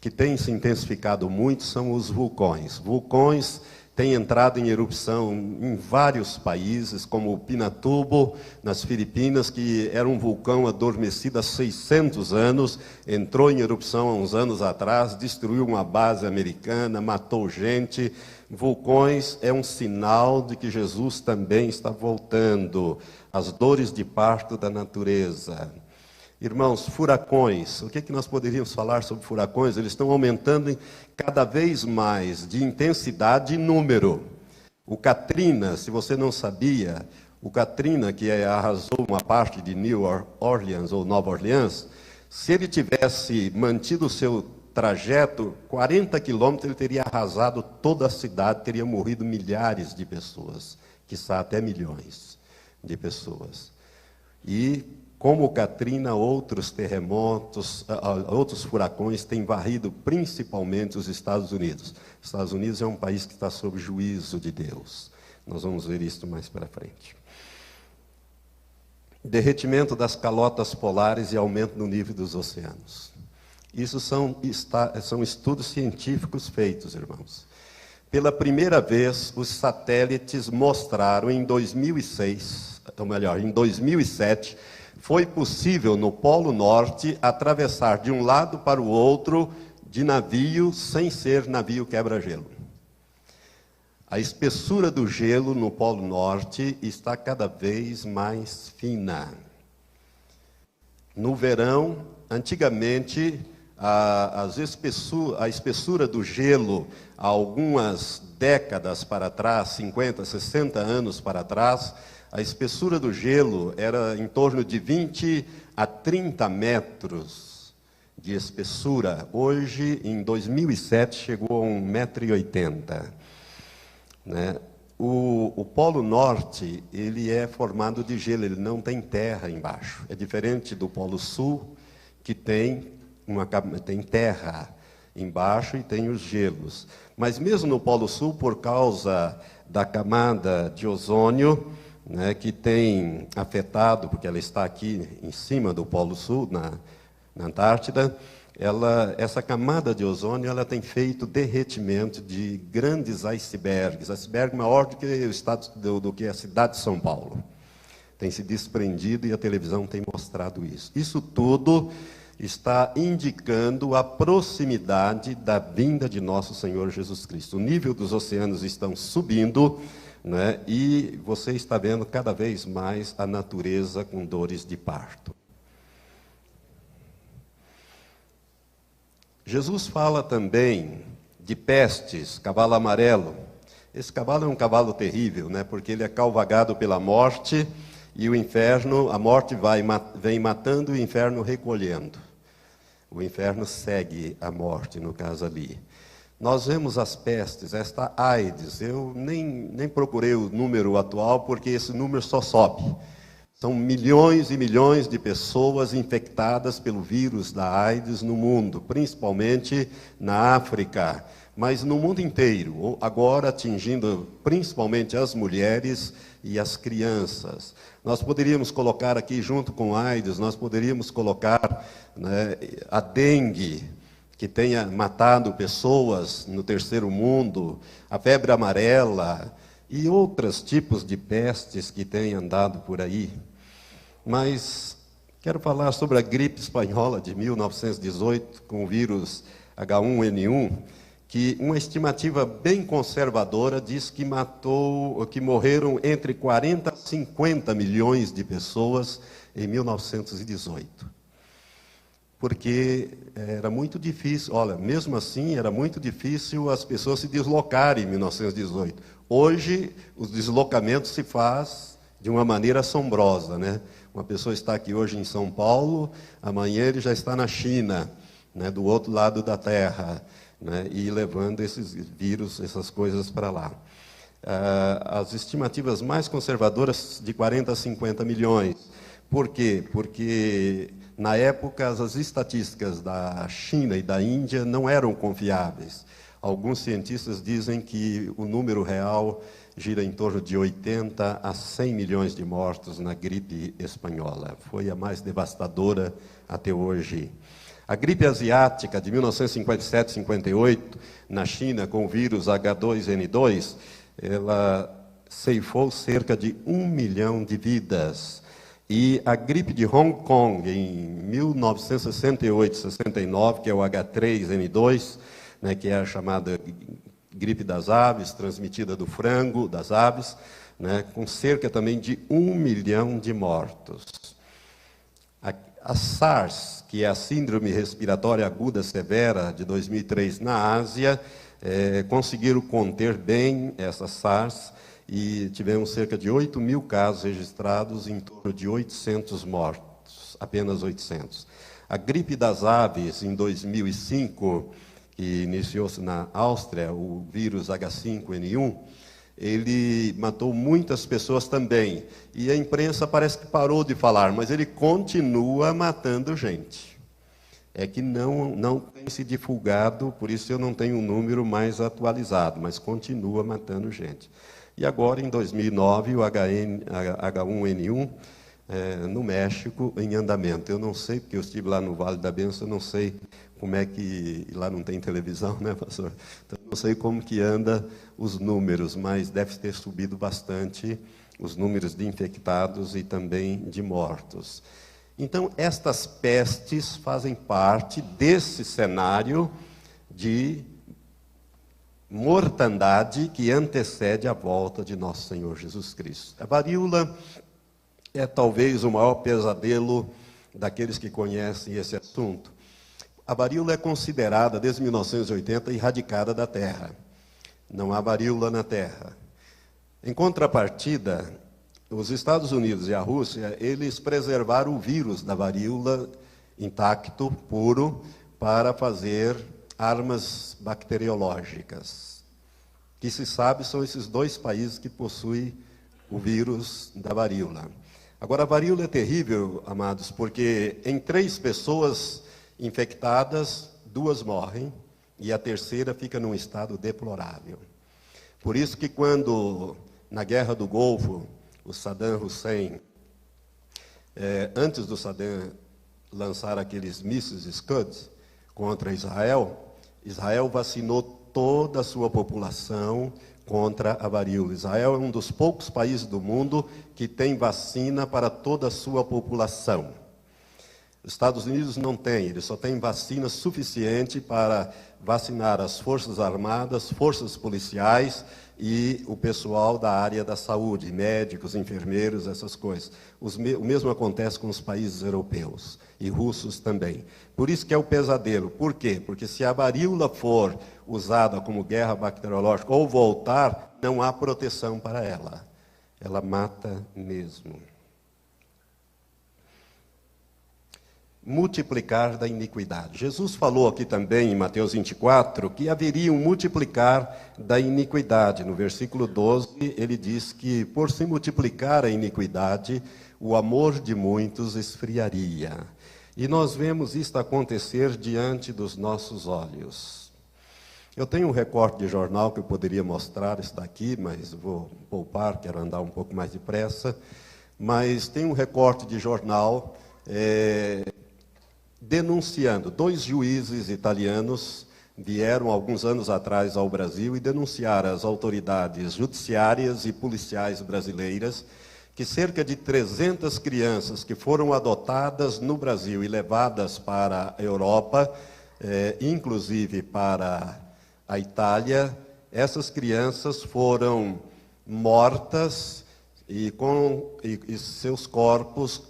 que tem se intensificado muito são os vulcões. Vulcões têm entrado em erupção em vários países, como o Pinatubo, nas Filipinas, que era um vulcão adormecido há 600 anos, entrou em erupção há uns anos atrás, destruiu uma base americana, matou gente. Vulcões é um sinal de que Jesus também está voltando. As dores de parto da natureza. Irmãos, furacões, o que nós poderíamos falar sobre furacões? Eles estão aumentando cada vez mais de intensidade e número. O Katrina, se você não sabia, o Katrina, que arrasou uma parte de New Orleans ou Nova Orleans, se ele tivesse mantido o seu trajeto, 40 quilômetros, ele teria arrasado toda a cidade, teria morrido milhares de pessoas, quiçá até milhões de pessoas. E como o Katrina, outros terremotos, outros furacões têm varrido principalmente os Estados Unidos. Os Estados Unidos é um país que está sob juízo de Deus. Nós vamos ver isso mais para frente. Derretimento das calotas polares e aumento no nível dos oceanos. Isso são estudos científicos feitos, irmãos. Pela primeira vez, os satélites mostraram em 2006, ou melhor, em 2007, foi possível no Polo Norte atravessar de um lado para o outro de navio sem ser navio quebra-gelo. A espessura do gelo no Polo Norte está cada vez mais fina. No verão, antigamente, a espessura do gelo, há algumas décadas para trás, 50, 60 anos para trás, a espessura do gelo era em torno de 20 a 30 metros de espessura. Hoje, em 2007, chegou a 1,80 m. Né? o Polo Norte, ele é formado de gelo, ele não tem terra embaixo. É diferente do Polo Sul, que tem terra embaixo e tem os gelos. Mas mesmo no Polo Sul, por causa da camada de ozônio, né, que tem afetado, porque ela está aqui em cima do Polo Sul, na Antártida, essa camada de ozônio ela tem feito derretimento de grandes icebergs, iceberg maior do que a cidade de São Paulo. Tem se desprendido e a televisão tem mostrado isso. Isso tudo está indicando a proximidade da vinda de nosso Senhor Jesus Cristo. O nível dos oceanos estão subindo, né, e você está vendo cada vez mais a natureza com dores de parto. Jesus fala também de pestes, cavalo amarelo. Esse cavalo é um cavalo terrível, né, porque ele é cavalgado pela morte e o inferno, a morte vem matando e o inferno recolhendo. O inferno segue a morte, no caso ali. Nós vemos as pestes, esta AIDS, eu nem procurei o número atual, porque esse número só sobe. São milhões e milhões de pessoas infectadas pelo vírus da AIDS no mundo, principalmente na África, mas no mundo inteiro, agora atingindo principalmente as mulheres e as crianças. Nós poderíamos colocar aqui, junto com a AIDS, nós poderíamos colocar, né, a dengue, que tenha matado pessoas no terceiro mundo, a febre amarela e outros tipos de pestes que têm andado por aí. Mas quero falar sobre a gripe espanhola de 1918, com o vírus H1N1, que uma estimativa bem conservadora diz que morreram entre 40 a 50 milhões de pessoas em 1918. Porque era muito difícil, olha, mesmo assim era muito difícil as pessoas se deslocarem em 1918. Hoje, os deslocamentos se faz de uma maneira assombrosa, né? Uma pessoa está aqui hoje em São Paulo, amanhã ele já está na China, né, do outro lado da Terra, né, e levando esses vírus, essas coisas para lá. As estimativas mais conservadoras de 40 a 50 milhões. Por quê? Porque, na época, as estatísticas da China e da Índia não eram confiáveis. Alguns cientistas dizem que o número real gira em torno de 80 a 100 milhões de mortos na gripe espanhola. Foi a mais devastadora até hoje. A gripe asiática de 1957-58, na China, com o vírus H2N2, ela ceifou cerca de 1 milhão de vidas. E a gripe de Hong Kong, em 1968-69, que é o H3N2, né, que é a chamada gripe das aves, transmitida do frango, das aves, né, com cerca também de 1 milhão de mortos. A SARS, que é a Síndrome Respiratória Aguda Severa, de 2003 na Ásia, conseguiram conter bem essa SARS e tivemos cerca de 8 mil casos registrados, em torno de 800 mortos, apenas 800. A gripe das aves, em 2005, que iniciou-se na Áustria, o vírus H5N1, ele matou muitas pessoas também. E a imprensa parece que parou de falar, mas ele continua matando gente. É que não tem se divulgado, por isso eu não tenho um número mais atualizado, mas continua matando gente. E agora, em 2009, o H1N1, no México, em andamento. Eu não sei, porque eu estive lá no Vale da Bênção, eu não sei como é que... Lá não tem televisão, né, pastor? Então, não sei como que anda os números, mas deve ter subido bastante os números de infectados e também de mortos. Então, estas pestes fazem parte desse cenário de mortandade que antecede a volta de nosso Senhor Jesus Cristo. A varíola é talvez o maior pesadelo daqueles que conhecem esse assunto. A varíola é considerada, desde 1980, erradicada da Terra. Não há varíola na Terra. Em contrapartida, os Estados Unidos e a Rússia, eles preservaram o vírus da varíola intacto, puro, para fazer armas bacteriológicas. que se sabe são esses 2 países que possuem o vírus da varíola. Agora, a varíola é terrível, amados, porque em 3 pessoas infectadas, 2 morrem e a terceira fica num estado deplorável. Por isso que quando, na Guerra do Golfo, o Saddam Hussein, antes do Saddam lançar aqueles mísseis Scud contra Israel, Israel vacinou toda a sua população contra a varíola. Israel é um dos poucos países do mundo que tem vacina para toda a sua população. Os Estados Unidos não tem, eles só têm vacina suficiente para vacinar as Forças Armadas, forças policiais e o pessoal da área da saúde, médicos, enfermeiros, essas coisas. O mesmo acontece com os países europeus e russos também. Por isso que é o pesadelo. Por quê? Porque se a varíola for usada como guerra bacteriológica ou voltar, não há proteção para ela. Ela mata mesmo. Multiplicar da iniquidade. Jesus falou aqui também em Mateus 24 que haveria um multiplicar da iniquidade. No versículo 12, ele diz que por se multiplicar a iniquidade, o amor de muitos esfriaria. E nós vemos isto acontecer diante dos nossos olhos. Eu tenho um recorte de jornal que eu poderia mostrar, está aqui, mas vou poupar, quero andar um pouco mais depressa. Mas tem um recorte de jornal denunciando. 2 juízes italianos vieram alguns anos atrás ao Brasil e denunciaram às autoridades judiciárias e policiais brasileiras que cerca de 300 crianças que foram adotadas no Brasil e levadas para a Europa, inclusive para a Itália, essas crianças foram mortas e seus corpos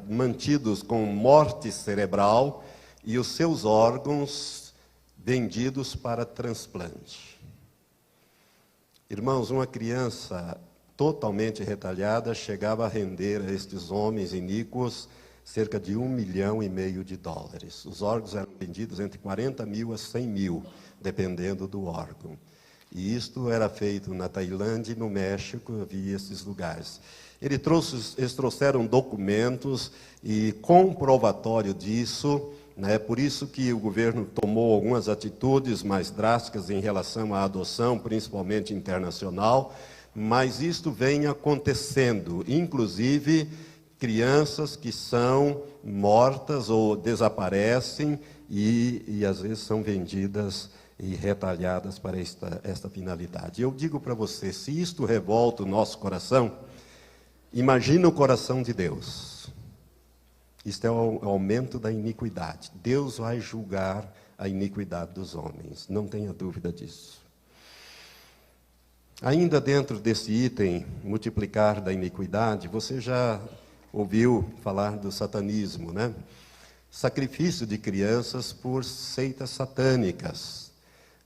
mantidos com morte cerebral e os seus órgãos vendidos para transplante. Irmãos, uma criança totalmente retalhada chegava a render a estes homens iníquos cerca de $1,5 milhão de dólares. Os órgãos eram vendidos entre 40 mil a 100 mil, dependendo do órgão. E isto era feito na Tailândia e no México, havia esses lugares. Eles trouxeram documentos e comprovatório disso, né? Por isso que o governo tomou algumas atitudes mais drásticas em relação à adoção, principalmente internacional, mas isto vem acontecendo, inclusive crianças que são mortas ou desaparecem e às vezes são vendidas e retalhadas para esta finalidade. Eu digo para você, se isto revolta o nosso coração, imagina o coração de Deus. Isto é o aumento da iniquidade. Deus vai julgar a iniquidade dos homens, não tenha dúvida disso. Ainda dentro desse item, multiplicar da iniquidade, você já ouviu falar do satanismo, né? Sacrifício de crianças por seitas satânicas.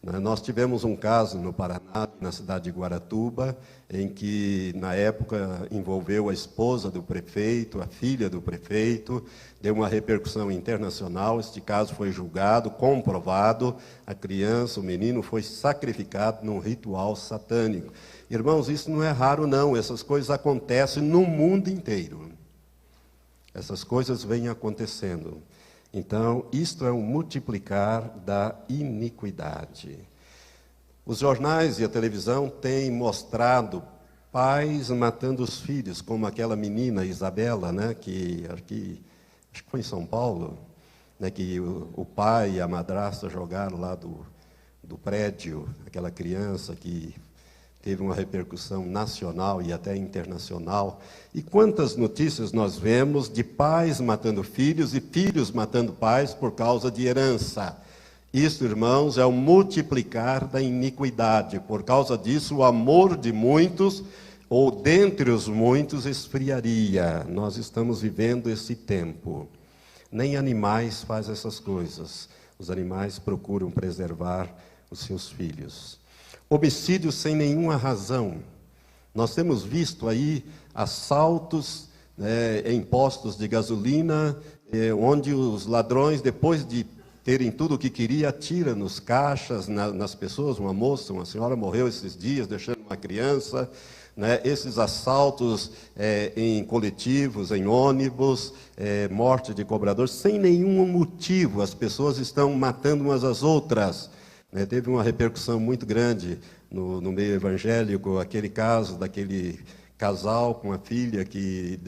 Nós tivemos um caso no Paraná, na cidade de Guaratuba, em que, na época, envolveu a esposa do prefeito, a filha do prefeito, deu uma repercussão internacional. Este caso foi julgado, comprovado, a criança, o menino, foi sacrificado num ritual satânico. Irmãos, isso não é raro, não. Essas coisas acontecem no mundo inteiro. Essas coisas vêm acontecendo. Então, isto é um multiplicar da iniquidade. Os jornais e a televisão têm mostrado pais matando os filhos, como aquela menina Isabela, né, que acho que foi em São Paulo, né, que o pai e a madrasta jogaram lá do prédio, aquela criança que teve uma repercussão nacional e até internacional. E quantas notícias nós vemos de pais matando filhos e filhos matando pais por causa de herança. Isso, irmãos, é o multiplicar da iniquidade. Por causa disso, o amor de muitos, ou dentre os muitos, esfriaria. Nós estamos vivendo esse tempo. Nem animais fazem essas coisas. Os animais procuram preservar os seus filhos. Homicídios sem nenhuma razão. Nós temos visto aí assaltos em postos de gasolina, onde os ladrões, depois de terem tudo o que queria, atira nos caixas, nas pessoas. Uma senhora morreu esses dias, deixando uma criança. Né? Esses assaltos em coletivos, em ônibus, morte de cobradores, sem nenhum motivo. As pessoas estão matando umas às outras. Né? Teve uma repercussão muito grande no meio evangélico, aquele caso daquele casal com a filha que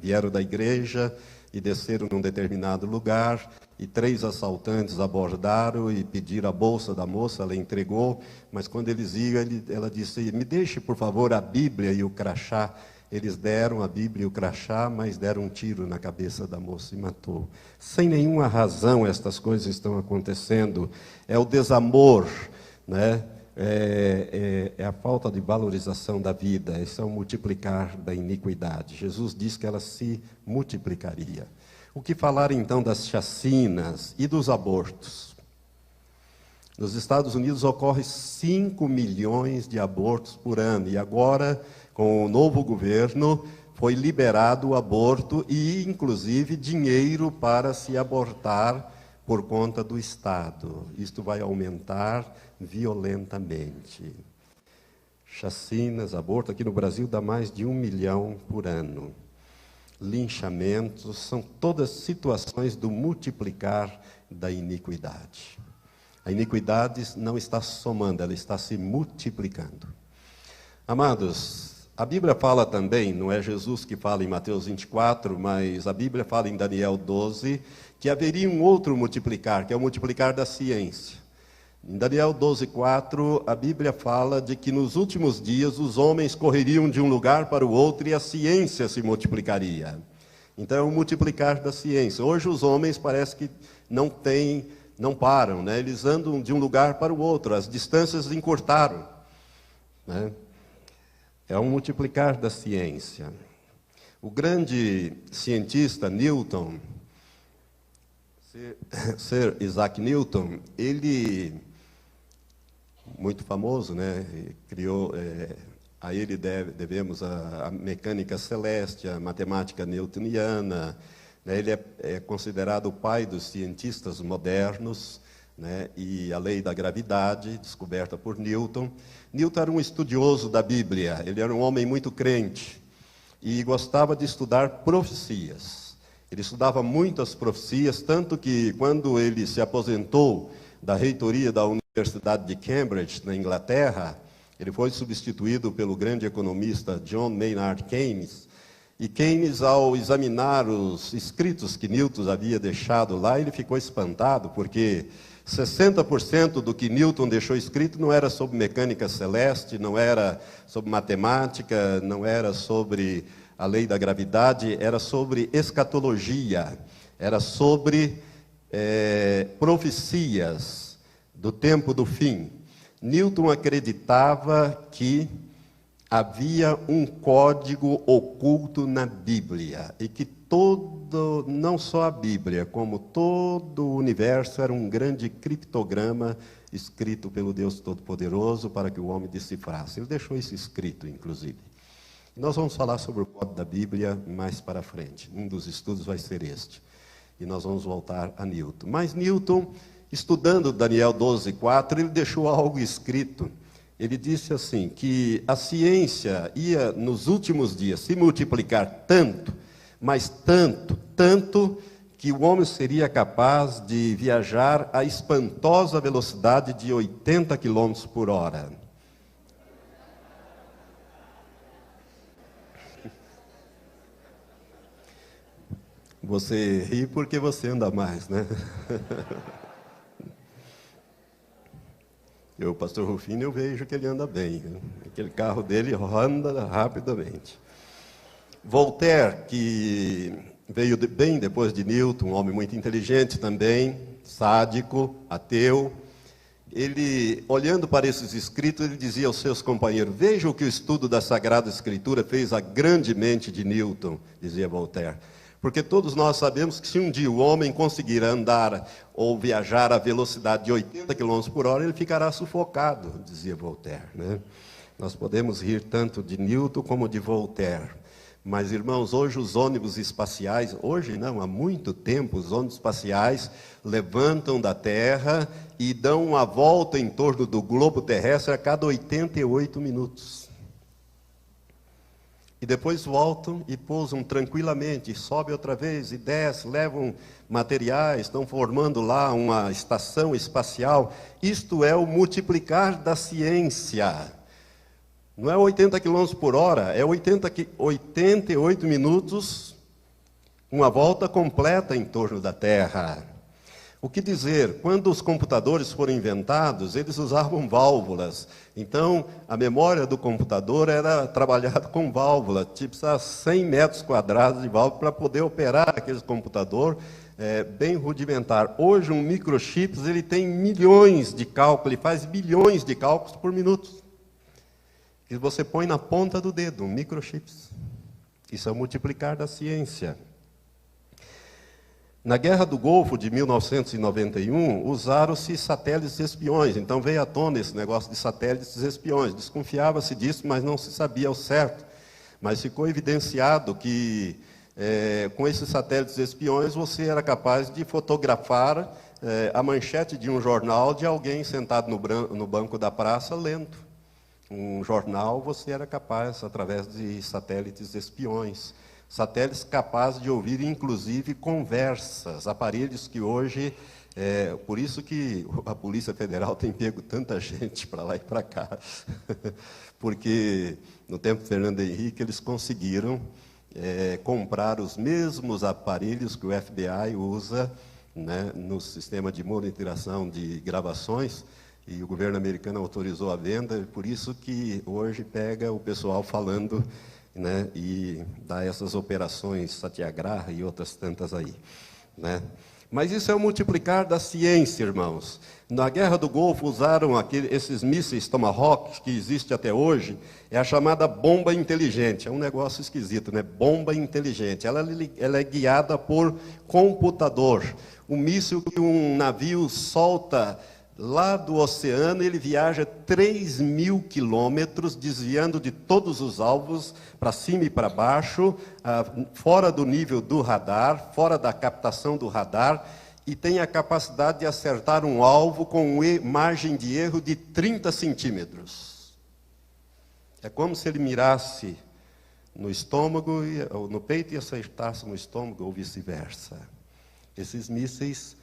vieram da igreja e desceram num determinado lugar, e 3 assaltantes abordaram e pediram a bolsa da moça, ela entregou, mas quando eles iam, ela disse: me deixe, por favor, a Bíblia e o crachá. Eles deram a Bíblia e o crachá, mas deram um tiro na cabeça da moça e matou. Sem nenhuma razão estas coisas estão acontecendo. É o desamor, né? É a falta de valorização da vida, esse é o multiplicar da iniquidade. Jesus disse que ela se multiplicaria. O que falar então das chacinas e dos abortos? Nos Estados Unidos ocorre 5 milhões de abortos por ano, e agora, com o novo governo, foi liberado o aborto e, inclusive, dinheiro para se abortar por conta do Estado. Isto vai aumentar violentamente. Chacinas, aborto, aqui no Brasil dá mais de 1 milhão por ano. Linchamentos, são todas situações do multiplicar da iniquidade. A iniquidade não está somando, ela está se multiplicando. Amados, a Bíblia fala também, não é Jesus que fala em Mateus 24, mas a Bíblia fala em Daniel 12, que haveria um outro multiplicar, que é o multiplicar da ciência. Em Daniel 12:4, a Bíblia fala de que nos últimos dias os homens correriam de um lugar para o outro e a ciência se multiplicaria. Então é o multiplicar da ciência. Hoje os homens parece que não param, né? Eles andam de um lugar para o outro, as distâncias encurtaram, né? É um multiplicar da ciência. O grande cientista Newton, Sir Isaac Newton, ele, muito famoso, né? Criou, a ele devemos a mecânica celeste, a matemática newtoniana, né? Ele é considerado o pai dos cientistas modernos, né? E a lei da gravidade, descoberta por Newton. Newton era um estudioso da Bíblia, ele era um homem muito crente e gostava de estudar profecias. Ele estudava muitas profecias, tanto que quando ele se aposentou da reitoria da Universidade de Cambridge, na Inglaterra, ele foi substituído pelo grande economista John Maynard Keynes. E Keynes, ao examinar os escritos que Newton havia deixado lá, ele ficou espantado, porque 60% do que Newton deixou escrito não era sobre mecânica celeste, não era sobre matemática, não era sobre a lei da gravidade, era sobre escatologia, era sobre profecias do tempo do fim. Newton acreditava que havia um código oculto na Bíblia e que não só a Bíblia, como todo o universo era um grande criptograma escrito pelo Deus Todo-Poderoso para que o homem decifrasse. Ele deixou isso escrito, inclusive. Nós vamos falar sobre o código da Bíblia mais para frente. Um dos estudos vai ser este. E nós vamos voltar a Newton. Mas Newton, estudando Daniel 12:4, ele deixou algo escrito. Ele disse assim, que a ciência ia, nos últimos dias, se multiplicar tanto, mas tanto, que o homem seria capaz de viajar a espantosa velocidade de 80 km por hora. Você ri porque você anda mais, né? O pastor Rufino, eu vejo que ele anda bem. Né? Aquele carro dele anda rapidamente. Voltaire, que veio bem depois de Newton, um homem muito inteligente também, sádico, ateu, ele, olhando para esses escritos, ele dizia aos seus companheiros: veja o que o estudo da Sagrada Escritura fez a grande mente de Newton, dizia Voltaire. Porque todos nós sabemos que se um dia o homem conseguir andar ou viajar à velocidade de 80 km por hora, ele ficará sufocado, dizia Voltaire. Né? Nós podemos rir tanto de Newton como de Voltaire. Mas, irmãos, hoje os ônibus espaciais, hoje não, há muito tempo, os ônibus espaciais levantam da Terra e dão uma volta em torno do globo terrestre a cada 88 minutos. E depois voltam e pousam tranquilamente, sobe outra vez e desce, levam materiais, estão formando lá uma estação espacial. Isto é o multiplicar da ciência. Não é 80 km por hora, é 88 minutos, uma volta completa em torno da Terra. O que dizer? Quando os computadores foram inventados, eles usavam válvulas. Então, a memória do computador era trabalhada com válvula, tipo 100 metros quadrados de válvula para poder operar aquele computador bem rudimentar. Hoje, um microchip, ele tem milhões de cálculos, ele faz bilhões de cálculos por minuto. Que você põe na ponta do dedo, microchips. Isso é o multiplicar da ciência. Na Guerra do Golfo de 1991, usaram-se satélites espiões. Então veio à tona esse negócio de satélites espiões. Desconfiava-se disso, mas não se sabia ao certo. Mas ficou evidenciado que com esses satélites espiões você era capaz de fotografar a manchete de um jornal de alguém sentado no banco da praça lendo. Um jornal você era capaz, através de satélites espiões. Satélites capazes de ouvir, inclusive, conversas, aparelhos que hoje... por isso que a Polícia Federal tem pego tanta gente para lá e para cá. Porque, no tempo de Fernando Henrique, eles conseguiram comprar os mesmos aparelhos que o FBI usa, né, no sistema de monitoração de gravações, e o governo americano autorizou a venda, por isso que hoje pega o pessoal falando, né, e dá essas operações Satyagraha e outras tantas aí, né? Mas isso é o multiplicar da ciência, irmãos. Na Guerra do Golfo usaram esses mísseis Tomahawk, que existe até hoje, é a chamada bomba inteligente. É um negócio esquisito, né? Bomba inteligente. Ela é guiada por computador. O míssil que um navio solta lá do oceano, ele viaja 3.000 quilômetros, desviando de todos os alvos, para cima e para baixo, fora do nível do radar, fora da captação do radar, e tem a capacidade de acertar um alvo com margem de erro de 30 centímetros. É como se ele mirasse no estômago, ou no peito, e acertasse no estômago, ou vice-versa. Esses mísseis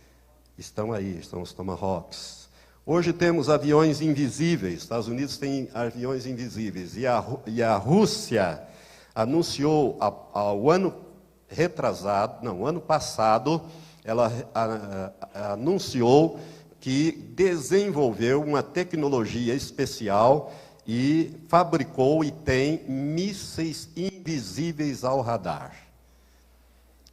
estão aí, estão os Tomahawks. Hoje temos aviões invisíveis, Estados Unidos tem aviões invisíveis, e a Rússia anunciou ao ano passado, ela anunciou que desenvolveu uma tecnologia especial e fabricou e tem mísseis invisíveis ao radar.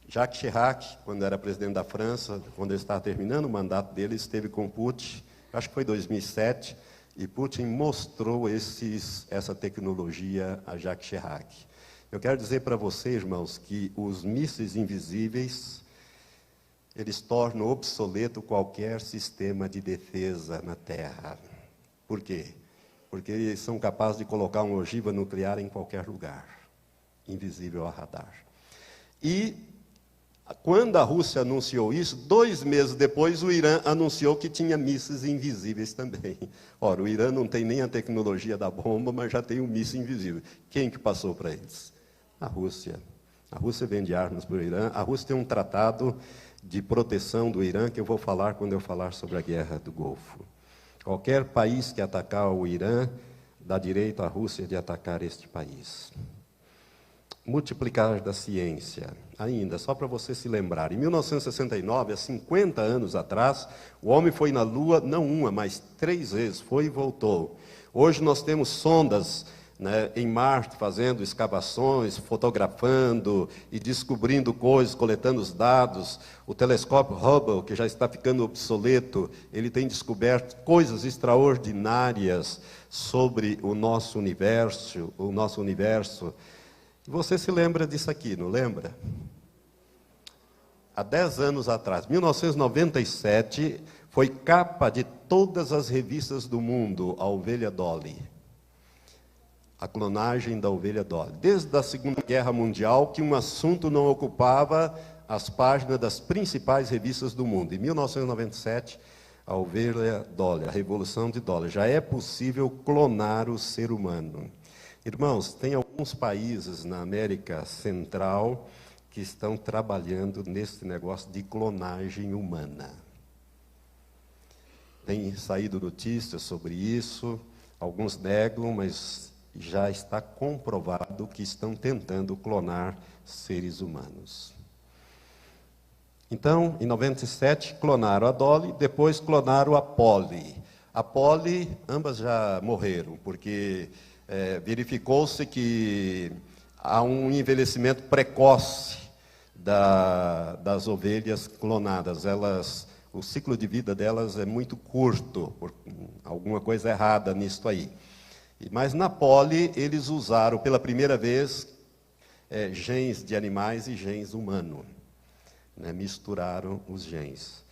Jacques Chirac, quando era presidente da França, quando ele estava terminando o mandato dele, esteve com Putin, acho que foi em 2007, e Putin mostrou essa tecnologia a Jacques Chirac. Eu quero dizer para vocês, irmãos, que os mísseis invisíveis, eles tornam obsoleto qualquer sistema de defesa na Terra. Por quê? Porque eles são capazes de colocar uma ogiva nuclear em qualquer lugar, invisível ao radar. E quando a Rússia anunciou isso, 2 meses depois, o Irã anunciou que tinha mísseis invisíveis também. Ora, o Irã não tem nem a tecnologia da bomba, mas já tem um míssil invisível. Quem que passou para eles? A Rússia. A Rússia vende armas para o Irã. A Rússia tem um tratado de proteção do Irã, que eu vou falar quando eu falar sobre a Guerra do Golfo. Qualquer país que atacar o Irã, dá direito à Rússia de atacar este país. Multiplicar da ciência. Ainda, só para você se lembrar, em 1969, há 50 anos atrás, o homem foi na Lua, não uma, mas 3 vezes, foi e voltou. Hoje nós temos sondas, né, em Marte, fazendo escavações, fotografando e descobrindo coisas, coletando os dados. O telescópio Hubble, que já está ficando obsoleto, ele tem descoberto coisas extraordinárias sobre o nosso universo. Você se lembra disso aqui, não lembra? Há 10 anos atrás, 1997, foi capa de todas as revistas do mundo, a ovelha Dolly. a clonagem da ovelha Dolly. Desde a Segunda Guerra Mundial, que um assunto não ocupava as páginas das principais revistas do mundo. Em 1997, a ovelha Dolly, a Revolução de Dolly. Já é possível clonar o ser humano. Irmãos, tem alguns países na América Central que estão trabalhando nesse negócio de clonagem humana. Tem saído notícias sobre isso, alguns negam, mas já está comprovado que estão tentando clonar seres humanos. Então, em 97, clonaram a Dolly, depois clonaram a Polly. A Polly, ambas já morreram, porque verificou-se que há um envelhecimento precoce das ovelhas clonadas. O ciclo de vida delas é muito curto, por alguma coisa errada nisso aí. Mas na Polly, eles usaram pela primeira vez genes de animais e genes humanos. Misturaram os genes.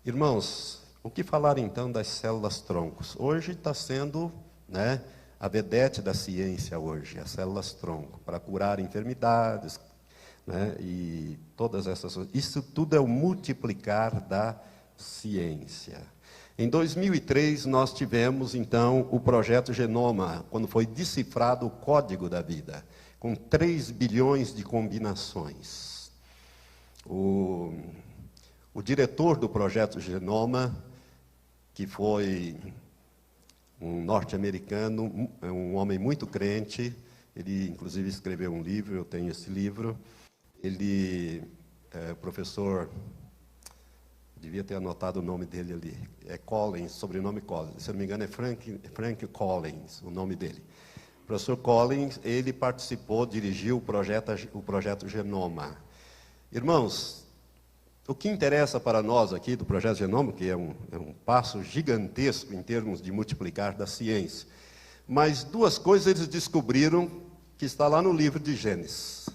Irmãos, o que falar então das células troncos? Hoje está sendo a vedete da ciência hoje, as células tronco, para curar enfermidades, e todas essas coisas. Isso tudo é o multiplicar da ciência. Em 2003, nós tivemos, então, o projeto Genoma, quando foi decifrado o código da vida, com 3 bilhões de combinações. O diretor do projeto Genoma, que foi um norte-americano, um homem muito crente, ele inclusive escreveu um livro, eu tenho esse livro, ele é professor, devia ter anotado o nome dele ali, é Collins, sobrenome Collins, se não me engano é Frank Collins, o nome dele. O professor Collins, ele participou, dirigiu o projeto Genoma. Irmãos, o que interessa para nós aqui do Projeto Genoma, que é um passo gigantesco em termos de multiplicar da ciência, mas 2 coisas eles descobriram que está lá no livro de Gênesis.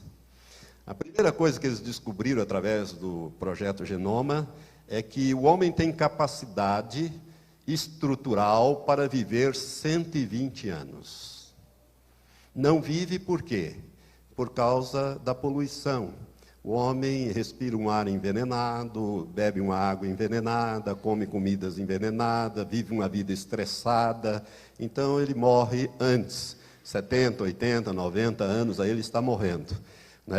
A primeira coisa que eles descobriram através do Projeto Genoma é que o homem tem capacidade estrutural para viver 120 anos. Não vive por quê? Por causa da poluição. O homem respira um ar envenenado, bebe uma água envenenada, come comidas envenenadas, vive uma vida estressada. Então, ele morre antes, 70, 80, 90 anos, aí ele está morrendo.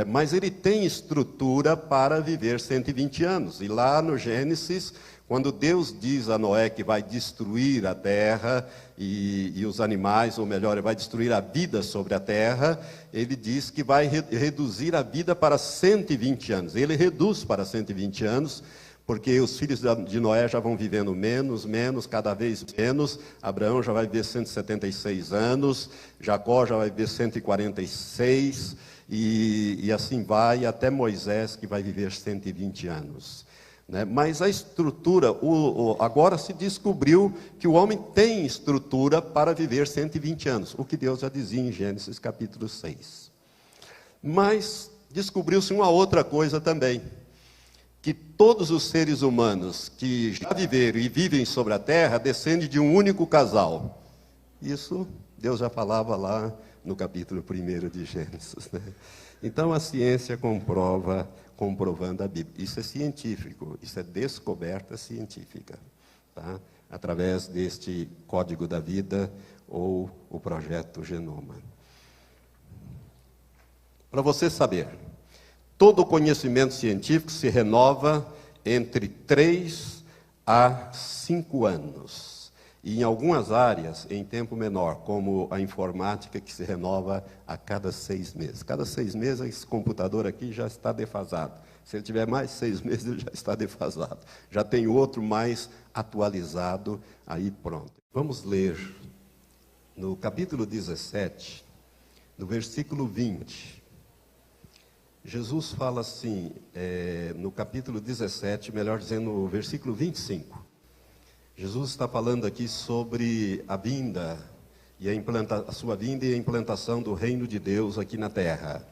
Mas ele tem estrutura para viver 120 anos. E lá no Gênesis, quando Deus diz a Noé que vai destruir a terra e os animais, ou melhor, ele vai destruir a vida sobre a terra, ele diz que vai reduzir a vida para 120 anos. Ele reduz para 120 anos, porque os filhos de Noé já vão vivendo menos, cada vez menos. Abraão já vai viver 176 anos, Jacó já vai viver 146, e assim vai até Moisés, que vai viver 120 anos. Mas a estrutura, agora se descobriu que o homem tem estrutura para viver 120 anos, o que Deus já dizia em Gênesis capítulo 6. Mas descobriu-se uma outra coisa também, que todos os seres humanos que já viveram e vivem sobre a terra descendem de um único casal. Isso Deus já falava lá no capítulo 1 de Gênesis. Então a ciência comprovando a Bíblia. Isso é científico, isso é descoberta científica, tá? Através deste Código da Vida ou o Projeto Genoma. Para você saber, todo o conhecimento científico se renova entre 3 a 5 anos. E em algumas áreas, em tempo menor, como a informática, que se renova a cada 6 meses. Cada 6 meses, esse computador aqui já está defasado. Se ele tiver mais 6 meses, ele já está defasado. Já tem outro mais atualizado, aí pronto. Vamos ler no capítulo 17, no versículo 20. Jesus fala assim, no capítulo 17, melhor dizendo, no versículo 25. Jesus está falando aqui sobre a vinda, e a sua vinda e a implantação do reino de Deus aqui na terra.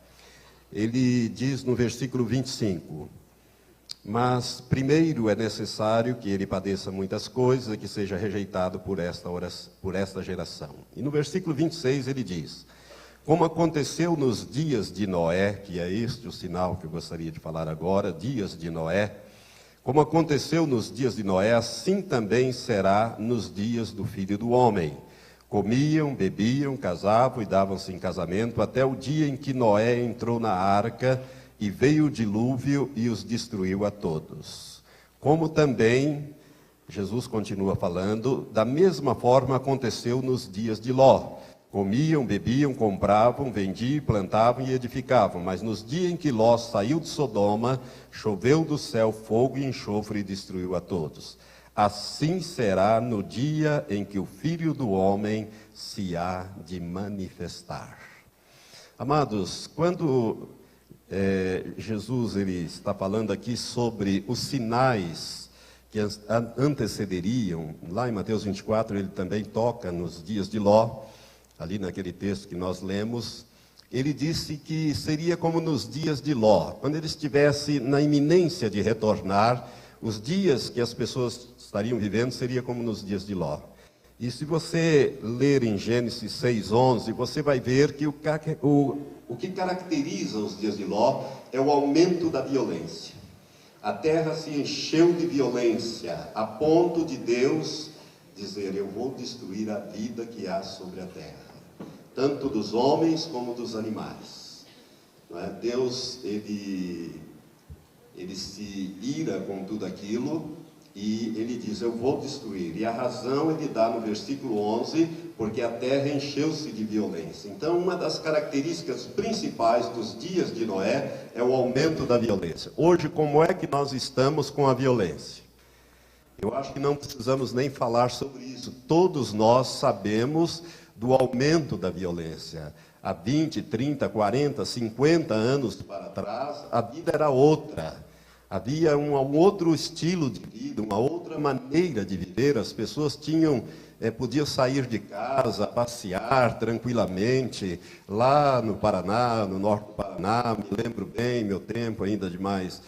Ele diz no versículo 25, mas primeiro é necessário que ele padeça muitas coisas e que seja rejeitado por esta geração. E no versículo 26 ele diz, Como aconteceu nos dias de Noé, que é este o sinal que eu gostaria de falar agora, dias de Noé. Como aconteceu nos dias de Noé, assim também será nos dias do Filho do Homem. Comiam, bebiam, casavam e davam-se em casamento, até o dia em que Noé entrou na arca e veio o dilúvio e os destruiu a todos. Como também, Jesus continua falando, da mesma forma aconteceu nos dias de Ló. Comiam, bebiam, compravam, vendiam, plantavam e edificavam. Mas nos dias em que Ló saiu de Sodoma, choveu do céu fogo e enxofre e destruiu a todos. Assim será no dia em que o Filho do Homem se há de manifestar. Amados, quando Jesus ele está falando aqui sobre os sinais que antecederiam, lá em Mateus 24 ele também toca nos dias de Ló, ali naquele texto que nós lemos, ele disse que seria como nos dias de Ló, quando ele estivesse na iminência de retornar, os dias que as pessoas estariam vivendo seria como nos dias de Ló. E se você ler em Gênesis 6:11, você vai ver que o que caracteriza os dias de Ló é o aumento da violência. A terra se encheu de violência, a ponto de Deus dizer: eu vou destruir a vida que há sobre a terra, tanto dos homens como dos animais. Não é? Deus, ele se ira com tudo aquilo e ele diz: eu vou destruir. E a razão ele dá no versículo 11, porque a terra encheu-se de violência. Então, uma das características principais dos dias de Noé é o aumento da violência. Hoje, como é que nós estamos com a violência? Eu acho que não precisamos nem falar sobre isso. Todos nós sabemos do aumento da violência. Há 20, 30, 40, 50 anos para trás, a vida era outra. Havia um outro estilo de vida, uma outra maneira de viver. As pessoas podiam sair de casa, passear tranquilamente. Lá no Paraná, no norte do Paraná, me lembro bem, meu tempo ainda de mais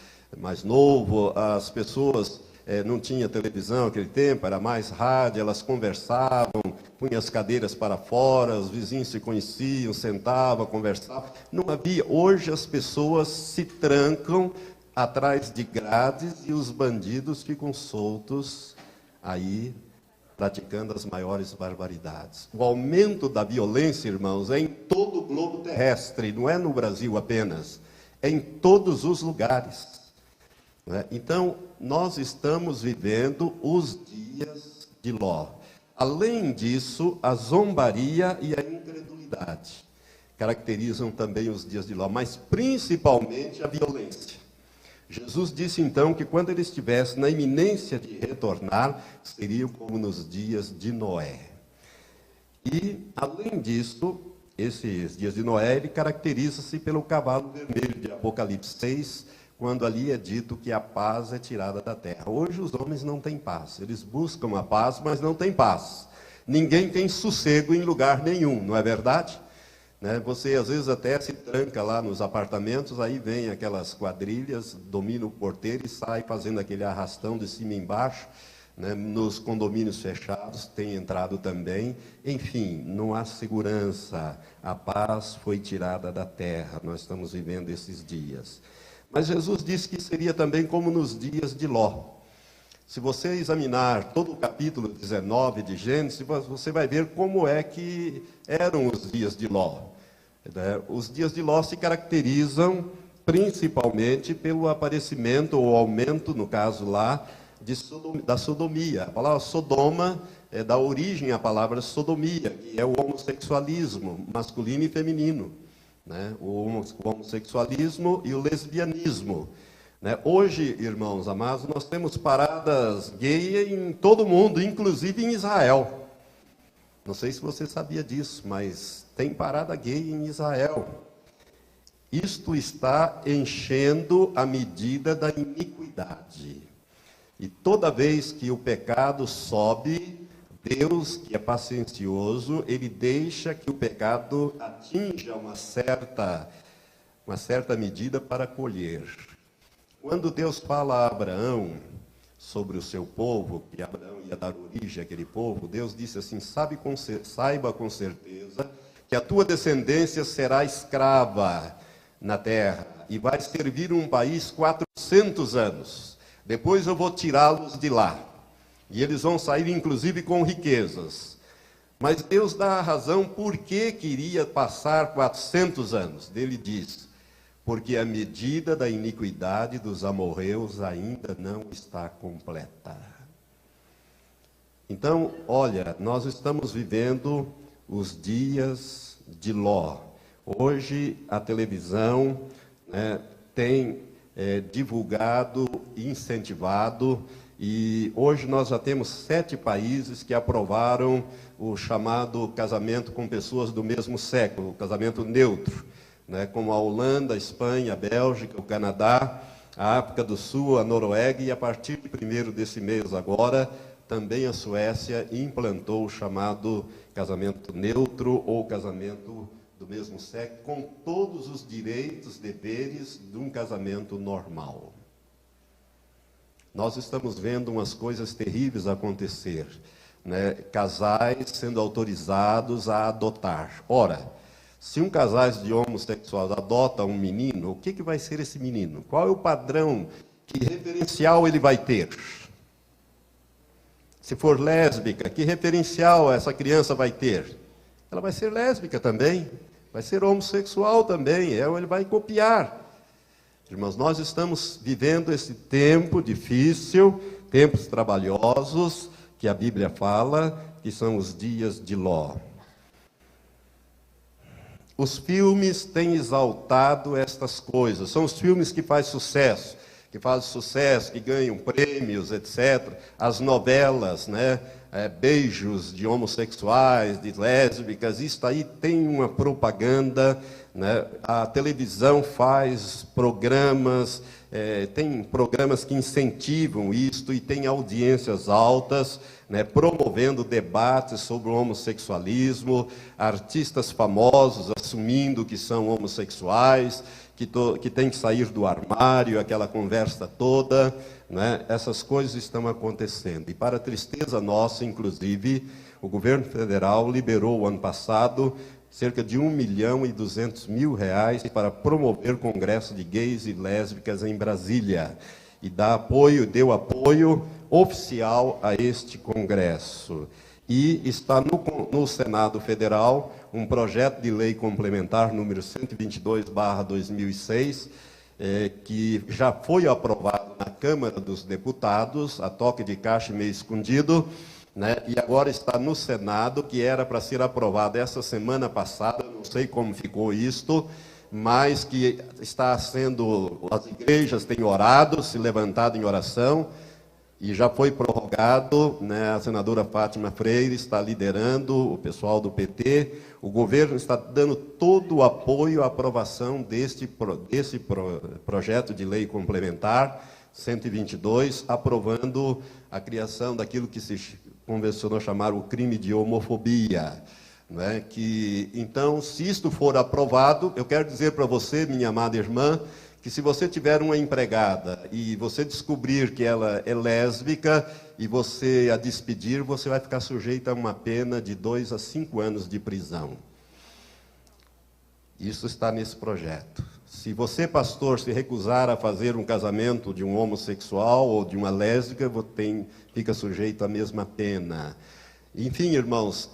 novo, as pessoas não tinham televisão naquele tempo, era mais rádio, elas conversavam, punham as cadeiras para fora, os vizinhos se conheciam, sentavam, conversavam. Não havia. Hoje as pessoas se trancam atrás de grades e os bandidos ficam soltos aí, praticando as maiores barbaridades. O aumento da violência, irmãos, é em todo o globo terrestre, não é no Brasil apenas, é em todos os lugares. Não é? Então, nós estamos vivendo os dias de Ló. Além disso, a zombaria e a incredulidade caracterizam também os dias de Ló, mas principalmente a violência. Jesus disse então que quando ele estivesse na iminência de retornar, seria como nos dias de Noé. E, além disso, esses dias de Noé, ele caracteriza-se pelo cavalo vermelho de Apocalipse 6, quando ali é dito que a paz é tirada da terra. Hoje os homens não têm paz, eles buscam a paz, mas não têm paz. Ninguém tem sossego em lugar nenhum, não é verdade? Você às vezes até se tranca lá nos apartamentos, aí vem aquelas quadrilhas, domina o porteiro e sai fazendo aquele arrastão de cima e embaixo. Nos condomínios fechados tem entrado também. Enfim, não há segurança, a paz foi tirada da terra, nós estamos vivendo esses dias. Mas Jesus disse que seria também como nos dias de Ló. Se você examinar todo o capítulo 19 de Gênesis, você vai ver como é que eram os dias de Ló. Os dias de Ló se caracterizam principalmente pelo aparecimento ou aumento, no caso lá, da sodomia. A palavra Sodoma dá origem à palavra sodomia, que é o homossexualismo masculino e feminino. O homossexualismo e o lesbianismo. Hoje, irmãos amados, nós temos paradas gay em todo o mundo, inclusive em Israel. Não sei se você sabia disso, mas tem parada gay em Israel. Isto está enchendo a medida da iniquidade. E toda vez que o pecado sobe, Deus, que é paciencioso, ele deixa que o pecado atinja uma certa medida para colher. Quando Deus fala a Abraão sobre o seu povo, que Abraão ia dar origem àquele povo, Deus disse assim: saiba com certeza que a tua descendência será escrava na terra e vai servir um país 400 anos. Depois eu vou tirá-los de lá. E eles vão sair, inclusive, com riquezas. Mas Deus dá a razão por que queria passar 400 anos. Ele diz, porque a medida da iniquidade dos amorreus ainda não está completa. Então, olha, nós estamos vivendo os dias de Ló. Hoje a televisão tem divulgado, incentivado, e hoje nós já temos 7 países que aprovaram o chamado casamento com pessoas do mesmo sexo, o casamento neutro, como a Holanda, a Espanha, a Bélgica, o Canadá, a África do Sul, a Noruega, e a partir de 1º desse mês agora, também a Suécia implantou o chamado casamento neutro ou casamento do mesmo sexo, com todos os direitos, deveres de um casamento normal. Nós estamos vendo umas coisas terríveis acontecer, casais sendo autorizados a adotar. Ora, se um casal de homossexuais adota um menino, o que vai ser esse menino? Qual é o padrão, que referencial ele vai ter? Se for lésbica, que referencial essa criança vai ter? Ela vai ser lésbica também, vai ser homossexual também, ele vai copiar. Irmãos, nós estamos vivendo esse tempo difícil, tempos trabalhosos, que a Bíblia fala, que são os dias de Ló. Os filmes têm exaltado estas coisas, são os filmes que fazem sucesso, que ganham prêmios, etc. As novelas, beijos de homossexuais, de lésbicas, isso aí tem uma propaganda, a televisão faz programas, tem programas que incentivam isto e tem audiências altas, promovendo debates sobre o homossexualismo, artistas famosos assumindo que são homossexuais, que tem que sair do armário, aquela conversa toda, essas coisas estão acontecendo. E para tristeza nossa, inclusive, o governo federal liberou, ano passado, cerca de R$1.200.000 para promover o congresso de gays e lésbicas em Brasília. E deu apoio oficial a este congresso. E está no Senado Federal um projeto de lei complementar número 122/2006, que já foi aprovado na Câmara dos Deputados, a toque de caixa meio escondido, e agora está no Senado, que era para ser aprovado essa semana passada, não sei como ficou isto, mas que está sendo, as igrejas têm orado, se levantado em oração, e já foi prorrogado, a senadora Fátima Freire está liderando, o pessoal do PT, o governo está dando todo o apoio à aprovação desse projeto de lei complementar 122, aprovando a criação daquilo que se convencionou chamar o crime de homofobia. Então, se isto for aprovado, eu quero dizer para você, minha amada irmã, que se você tiver uma empregada e você descobrir que ela é lésbica e você a despedir, você vai ficar sujeita a uma pena de 2 a 5 anos de prisão. Isso está nesse projeto. Se você, pastor, se recusar a fazer um casamento de um homossexual ou de uma lésbica, fica sujeito à mesma pena. Enfim, irmãos,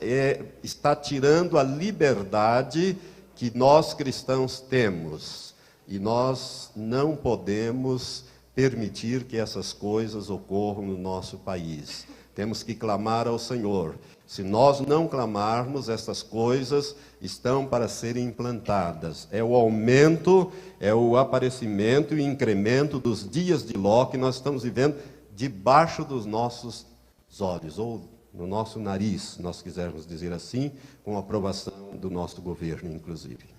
está tirando a liberdade que nós cristãos temos. E nós não podemos permitir que essas coisas ocorram no nosso país. Temos que clamar ao Senhor. Se nós não clamarmos, essas coisas estão para serem implantadas. É o aumento, é o aparecimento e o incremento dos dias de Ló que nós estamos vivendo debaixo dos nossos olhos, ou no nosso nariz, se nós quisermos dizer assim, com a aprovação do nosso governo, inclusive.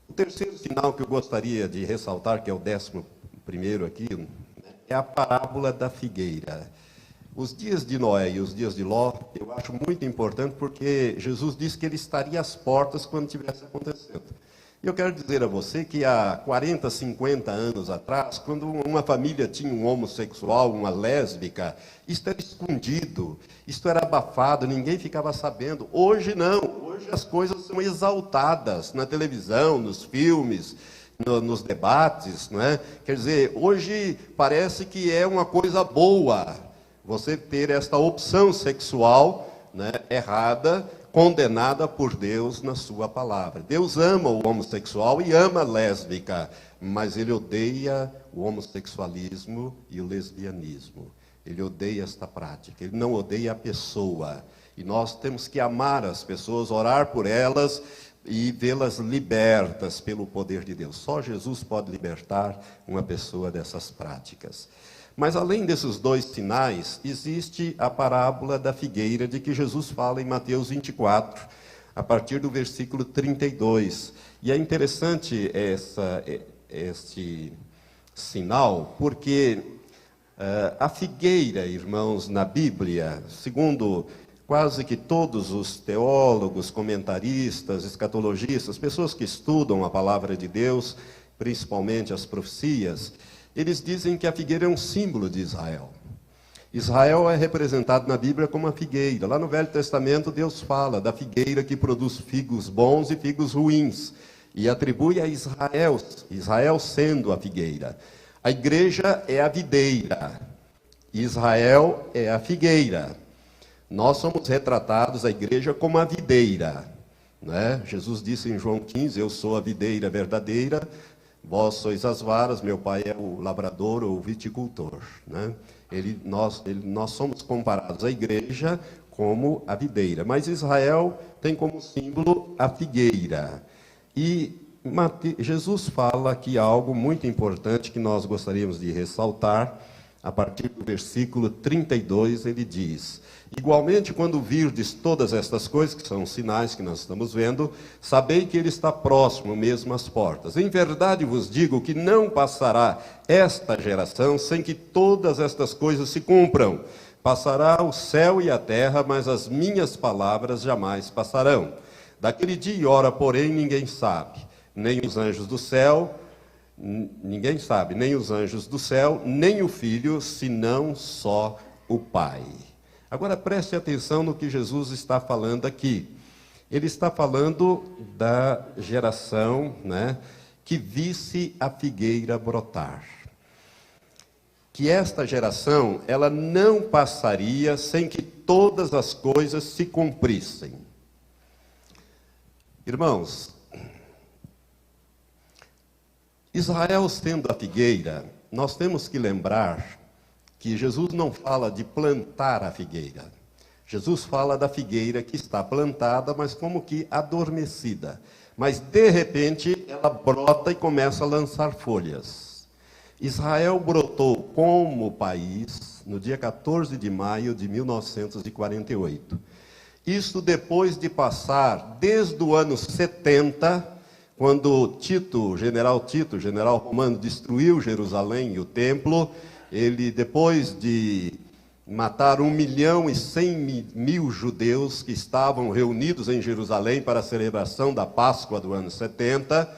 O terceiro sinal que eu gostaria de ressaltar, que é o 11º aqui, é a parábola da figueira. Os dias de Noé e os dias de Ló, eu acho muito importante, porque Jesus disse que ele estaria às portas quando estivesse acontecendo. E eu quero dizer a você que há 40, 50 anos atrás, quando uma família tinha um homossexual, uma lésbica, isto era escondido, isto era abafado, ninguém ficava sabendo. Hoje não, hoje as coisas são exaltadas na televisão, nos filmes, nos debates, não é? Quer dizer, hoje parece que é uma coisa boa você ter esta opção sexual, né, errada, condenada por Deus na sua palavra. Deus ama o homossexual e ama a lésbica, mas ele odeia o homossexualismo e o lesbianismo. Ele odeia esta prática, ele não odeia a pessoa. E nós temos que amar as pessoas, orar por elas e vê-las libertas pelo poder de Deus. Só Jesus pode libertar uma pessoa dessas práticas. Mas além desses dois sinais, existe a parábola da figueira de que Jesus fala em Mateus 24, a partir do versículo 32. E é interessante este sinal, porque a figueira, irmãos, na Bíblia, segundo quase que todos os teólogos, comentaristas, escatologistas, pessoas que estudam a palavra de Deus, principalmente as profecias, eles dizem que a figueira é um símbolo de Israel. Israel é representado na Bíblia como uma figueira. Lá no Velho Testamento, Deus fala da figueira que produz figos bons e figos ruins, e atribui a Israel, Israel sendo a figueira. A igreja é a videira, Israel é a figueira. Nós somos retratados, a igreja, como a videira, né? Jesus disse em João 15, eu sou a videira verdadeira, vós sois as varas, meu pai é o lavrador ou o viticultor, né? Nós somos comparados à igreja como a videira, mas Israel tem como símbolo a figueira. E Jesus fala aqui algo muito importante que nós gostaríamos de ressaltar. A partir do versículo 32, ele diz: igualmente, quando virdes todas estas coisas, que são os sinais que nós estamos vendo, sabei que ele está próximo, mesmo às portas. Em verdade vos digo que não passará esta geração sem que todas estas coisas se cumpram. Passará o céu e a terra, mas as minhas palavras jamais passarão. Daquele dia e hora, porém, ninguém sabe, nem os anjos do céu, ninguém sabe, nem os anjos do céu, nem o Filho, senão só o Pai. Agora preste atenção no que Jesus está falando aqui. Ele está falando da geração, né, que visse a figueira brotar. Que esta geração, ela não passaria sem que todas as coisas se cumprissem. Irmãos, Israel sendo a figueira, nós temos que lembrar que Jesus não fala de plantar a figueira. Jesus fala da figueira que está plantada, mas como que adormecida. Mas, de repente, ela brota e começa a lançar folhas. Israel brotou como país no dia 14 de maio de 1948. Isso depois de passar, desde o ano 70, quando general romano, destruiu Jerusalém e o templo, ele, depois de matar 1.100.000 judeus que estavam reunidos em Jerusalém para a celebração da Páscoa do ano 70,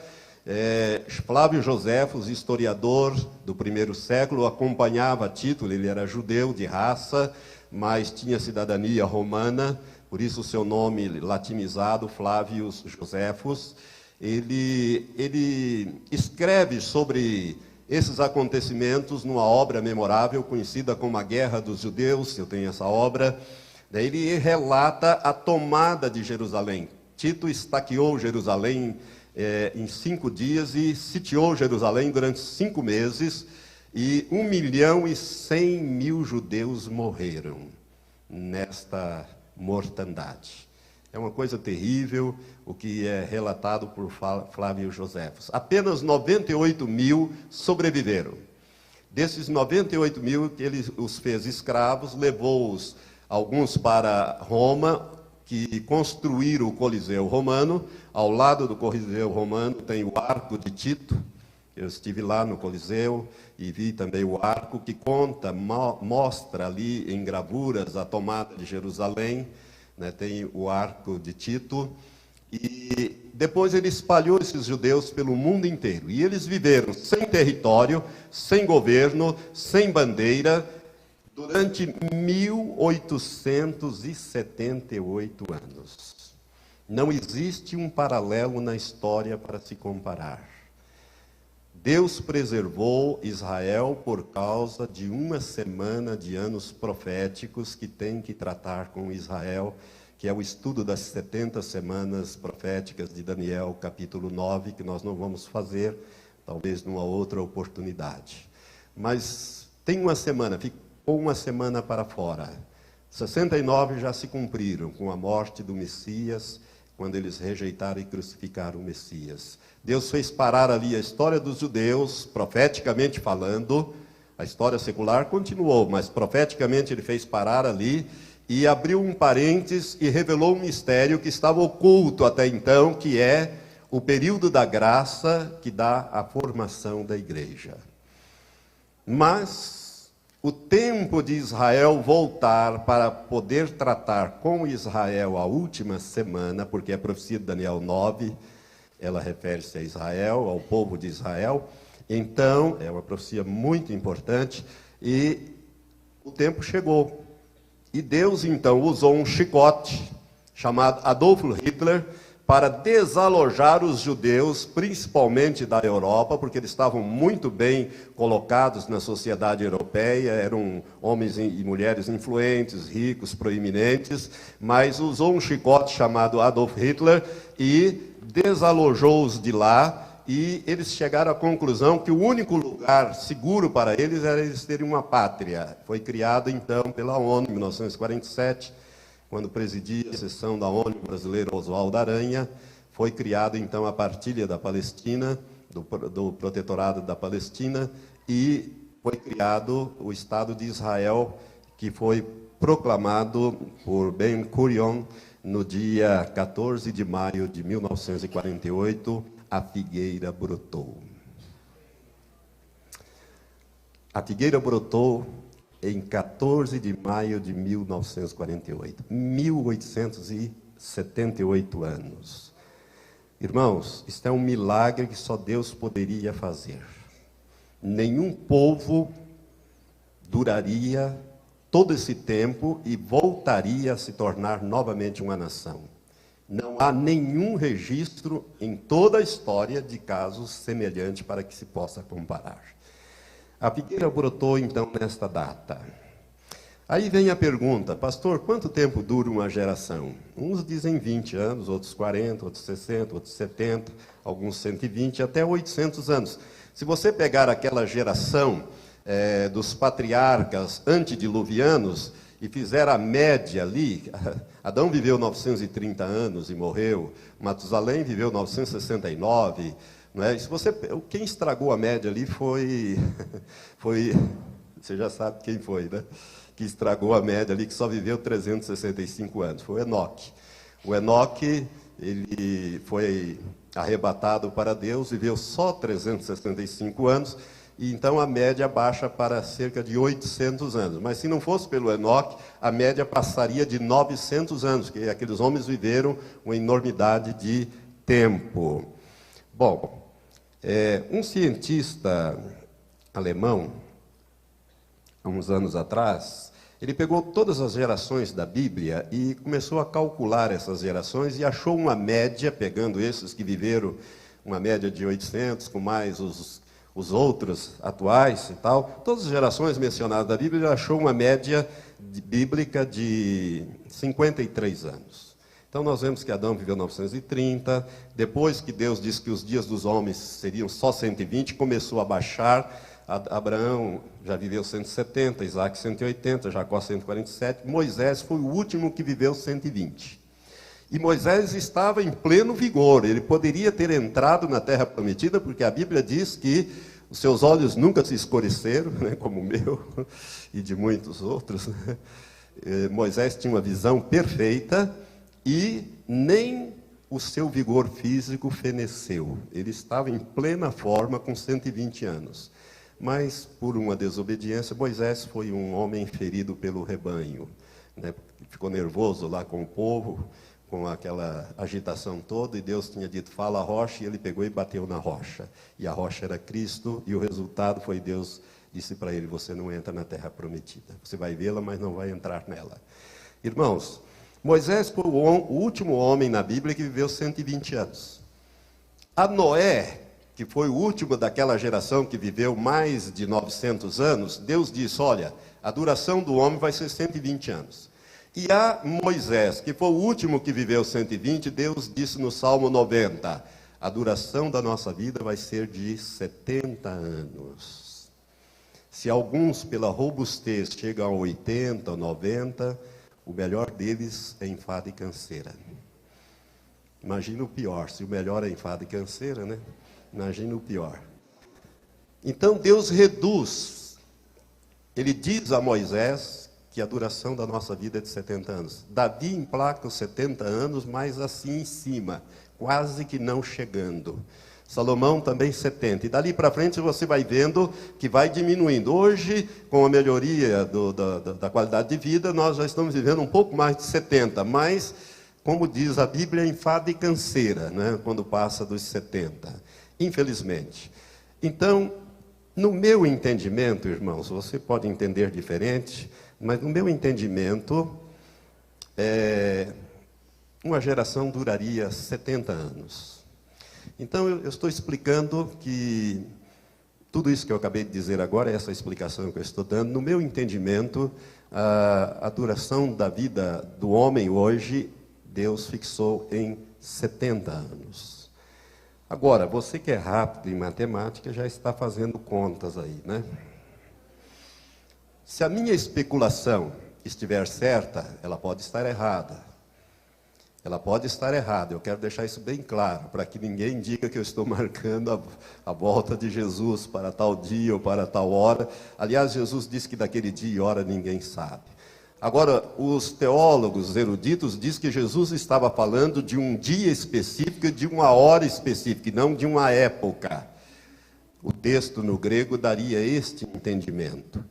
Flávio Joséfos, historiador do primeiro século, acompanhava Tito. Ele era judeu de raça, mas tinha cidadania romana, por isso o seu nome latinizado, Flávio Joséfos. Ele escreve sobre esses acontecimentos numa obra memorável, conhecida como A Guerra dos Judeus. Eu tenho essa obra. Daí ele relata a tomada de Jerusalém. Tito estaqueou Jerusalém em 5 dias e sitiou Jerusalém durante 5 meses, e 1.100.000 judeus morreram nesta mortandade. É uma coisa terrível o que é relatado por Flávio Joséfos. Apenas 98.000 sobreviveram. Desses 98.000, ele os fez escravos, levou-os alguns para Roma, que construíram o Coliseu Romano. Ao lado do Coliseu Romano tem o Arco de Tito. Eu estive lá no Coliseu e vi também o arco que mostra ali em gravuras a tomada de Jerusalém. Né, tem o Arco de Tito, e depois ele espalhou esses judeus pelo mundo inteiro. E eles viveram sem território, sem governo, sem bandeira, durante 1878 anos. Não existe um paralelo na história para se comparar. Deus preservou Israel por causa de uma semana de anos proféticos que tem que tratar com Israel, que é o estudo das 70 semanas proféticas de Daniel, capítulo 9, que nós não vamos fazer, talvez numa outra oportunidade. Mas tem uma semana, ficou uma semana para fora. 69 já se cumpriram com a morte do Messias, quando eles rejeitaram e crucificaram o Messias. Deus fez parar ali a história dos judeus, profeticamente falando. A história secular continuou, mas profeticamente ele fez parar ali e abriu um parênteses e revelou um mistério que estava oculto até então, que é o período da graça que dá a formação da igreja. Mas o tempo de Israel voltar para poder tratar com Israel a última semana, porque a profecia de Daniel 9, ela refere-se a Israel, ao povo de Israel. Então, é uma profecia muito importante e o tempo chegou. E Deus, então, usou um chicote chamado Adolf Hitler para desalojar os judeus, principalmente da Europa, porque eles estavam muito bem colocados na sociedade europeia, eram homens e mulheres influentes, ricos, proeminentes, mas usou um chicote chamado Adolf Hitler e desalojou-os de lá, e eles chegaram à conclusão que o único lugar seguro para eles era eles terem uma pátria. Foi criado, então, pela ONU, em 1947, quando presidia a sessão da ONU brasileira Oswaldo Aranha. Foi criada, então, a partilha da Palestina, do protetorado da Palestina, e foi criado o Estado de Israel, que foi proclamado por Ben Gurion no dia 14 de maio de 1948, a figueira brotou. A figueira brotou em 14 de maio de 1948, 1878 anos. Irmãos, isto é um milagre que só Deus poderia fazer. Nenhum povo duraria todo esse tempo e voltaria a se tornar novamente uma nação. Não há nenhum registro em toda a história de casos semelhantes para que se possa comparar. A figueira brotou, então, nesta data. Aí vem a pergunta: pastor, quanto tempo dura uma geração? Uns dizem 20 anos, outros 40, outros 60, outros 70, alguns 120, até 800 anos. Se você pegar aquela geração dos patriarcas antediluvianos e fizer a média ali, Adão viveu 930 anos e morreu, Matusalém viveu 969, não é? Quem estragou a média ali foi, você já sabe quem foi, né? Que estragou a média ali, que só viveu 365 anos, foi o Enoque. O Enoque, ele foi arrebatado para Deus, viveu só 365 anos, e então a média baixa para cerca de 800 anos. Mas se não fosse pelo Enoque, a média passaria de 900 anos, porque aqueles homens viveram uma enormidade de tempo. Bom, um cientista alemão, há uns anos atrás, ele pegou todas as gerações da Bíblia e começou a calcular essas gerações e achou uma média, pegando esses que viveram uma média de 800, com mais os outros atuais e tal, todas as gerações mencionadas da Bíblia, ele achou uma média bíblica de 53 anos. Então nós vemos que Adão viveu 930, depois que Deus disse que os dias dos homens seriam só 120, começou a baixar. Abraão já viveu 170, Isaac 180, Jacó 147, Moisés foi o último que viveu 120. E Moisés estava em pleno vigor, ele poderia ter entrado na terra prometida, porque a Bíblia diz que os seus olhos nunca se escureceram, né, como o meu e de muitos outros. Né? Moisés tinha uma visão perfeita e nem o seu vigor físico feneceu. Ele estava em plena forma com 120 anos. Mas, por uma desobediência, Moisés foi um homem ferido pelo rebanho. Né? Ficou nervoso lá com o povo, com aquela agitação toda, e Deus tinha dito, fala a rocha, e ele pegou e bateu na rocha. E a rocha era Cristo, e o resultado foi Deus disse para ele, você não entra na terra prometida. Você vai vê-la, mas não vai entrar nela. Irmãos, Moisés foi o último homem na Bíblia que viveu 120 anos. A Noé, que foi o último daquela geração que viveu mais de 900 anos, Deus disse, olha, a duração do homem vai ser 120 anos. E a Moisés, que foi o último que viveu 120, Deus disse no Salmo 90, a duração da nossa vida vai ser de 70 anos. Se alguns, pela robustez, chegam a 80, 90, o melhor deles é enfado e canseira. Imagina o pior, se o melhor é enfado e canseira, né? Imagina o pior. Então Deus reduz, ele diz a Moisés que a duração da nossa vida é de 70 anos. Davi emplaca os 70 anos, mas assim em cima, quase que não chegando. Salomão também 70. E dali para frente você vai vendo que vai diminuindo. Hoje, com a melhoria da qualidade de vida, nós já estamos vivendo um pouco mais de 70. Mas, como diz a Bíblia, enfado e canseira, né, quando passa dos 70. Infelizmente. Então, no meu entendimento, irmãos, você pode entender diferente, mas no meu entendimento, uma geração duraria 70 anos. Então, eu estou explicando que tudo isso que eu acabei de dizer agora, essa explicação que eu estou dando, no meu entendimento, a duração da vida do homem hoje, Deus fixou em 70 anos. Agora, você que é rápido em matemática, já está fazendo contas aí, né? Se a minha especulação estiver certa, ela pode estar errada. Ela pode estar errada, eu quero deixar isso bem claro, para que ninguém diga que eu estou marcando a volta de Jesus para tal dia ou para tal hora. Aliás, Jesus disse que daquele dia e hora ninguém sabe. Agora, os teólogos, os eruditos, dizem que Jesus estava falando de um dia específico, de uma hora específica, e não de uma época. O texto no grego daria este entendimento.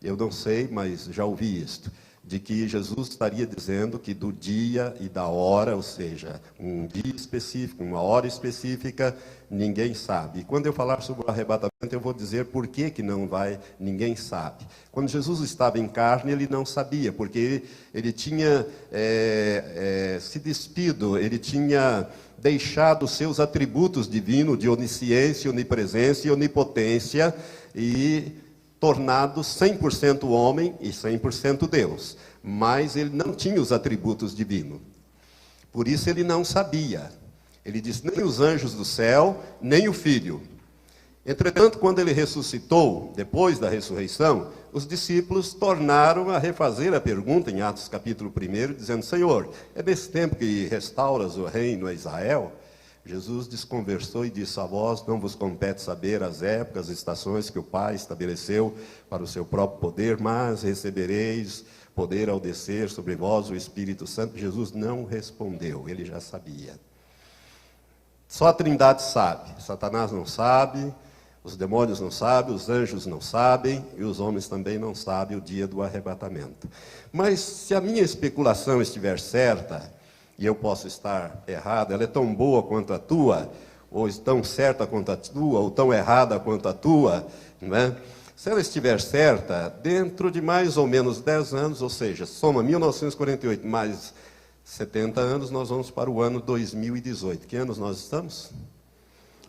Eu não sei, mas já ouvi isto. De que Jesus estaria dizendo que do dia e da hora, ou seja, um dia específico, uma hora específica, ninguém sabe. E quando eu falar sobre o arrebatamento, eu vou dizer por que não vai, ninguém sabe. Quando Jesus estava em carne, ele não sabia, porque ele tinha se despido, ele tinha deixado seus atributos divinos de onisciência, onipresença e onipotência, e tornado 100% homem e 100% Deus. Mas ele não tinha os atributos divinos. Por isso ele não sabia. Ele diz, nem os anjos do céu, nem o Filho. Entretanto, quando ele ressuscitou, depois da ressurreição, os discípulos tornaram a refazer a pergunta em Atos capítulo 1, dizendo, Senhor, é nesse tempo que restauras o reino a Israel? Jesus desconversou e disse, a vós não vos compete saber as épocas, as estações que o Pai estabeleceu para o seu próprio poder, mas recebereis poder ao descer sobre vós o Espírito Santo. Jesus não respondeu, ele já sabia. Só a Trindade sabe, Satanás não sabe, os demônios não sabem, os anjos não sabem, e os homens também não sabem o dia do arrebatamento. Mas se a minha especulação estiver certa, e eu posso estar errado, ela é tão boa quanto a tua, ou tão certa quanto a tua, ou tão errada quanto a tua, não é? Se ela estiver certa, dentro de mais ou menos 10 anos, ou seja, soma 1948 mais 70 anos, nós vamos para o ano 2018. Que anos nós estamos?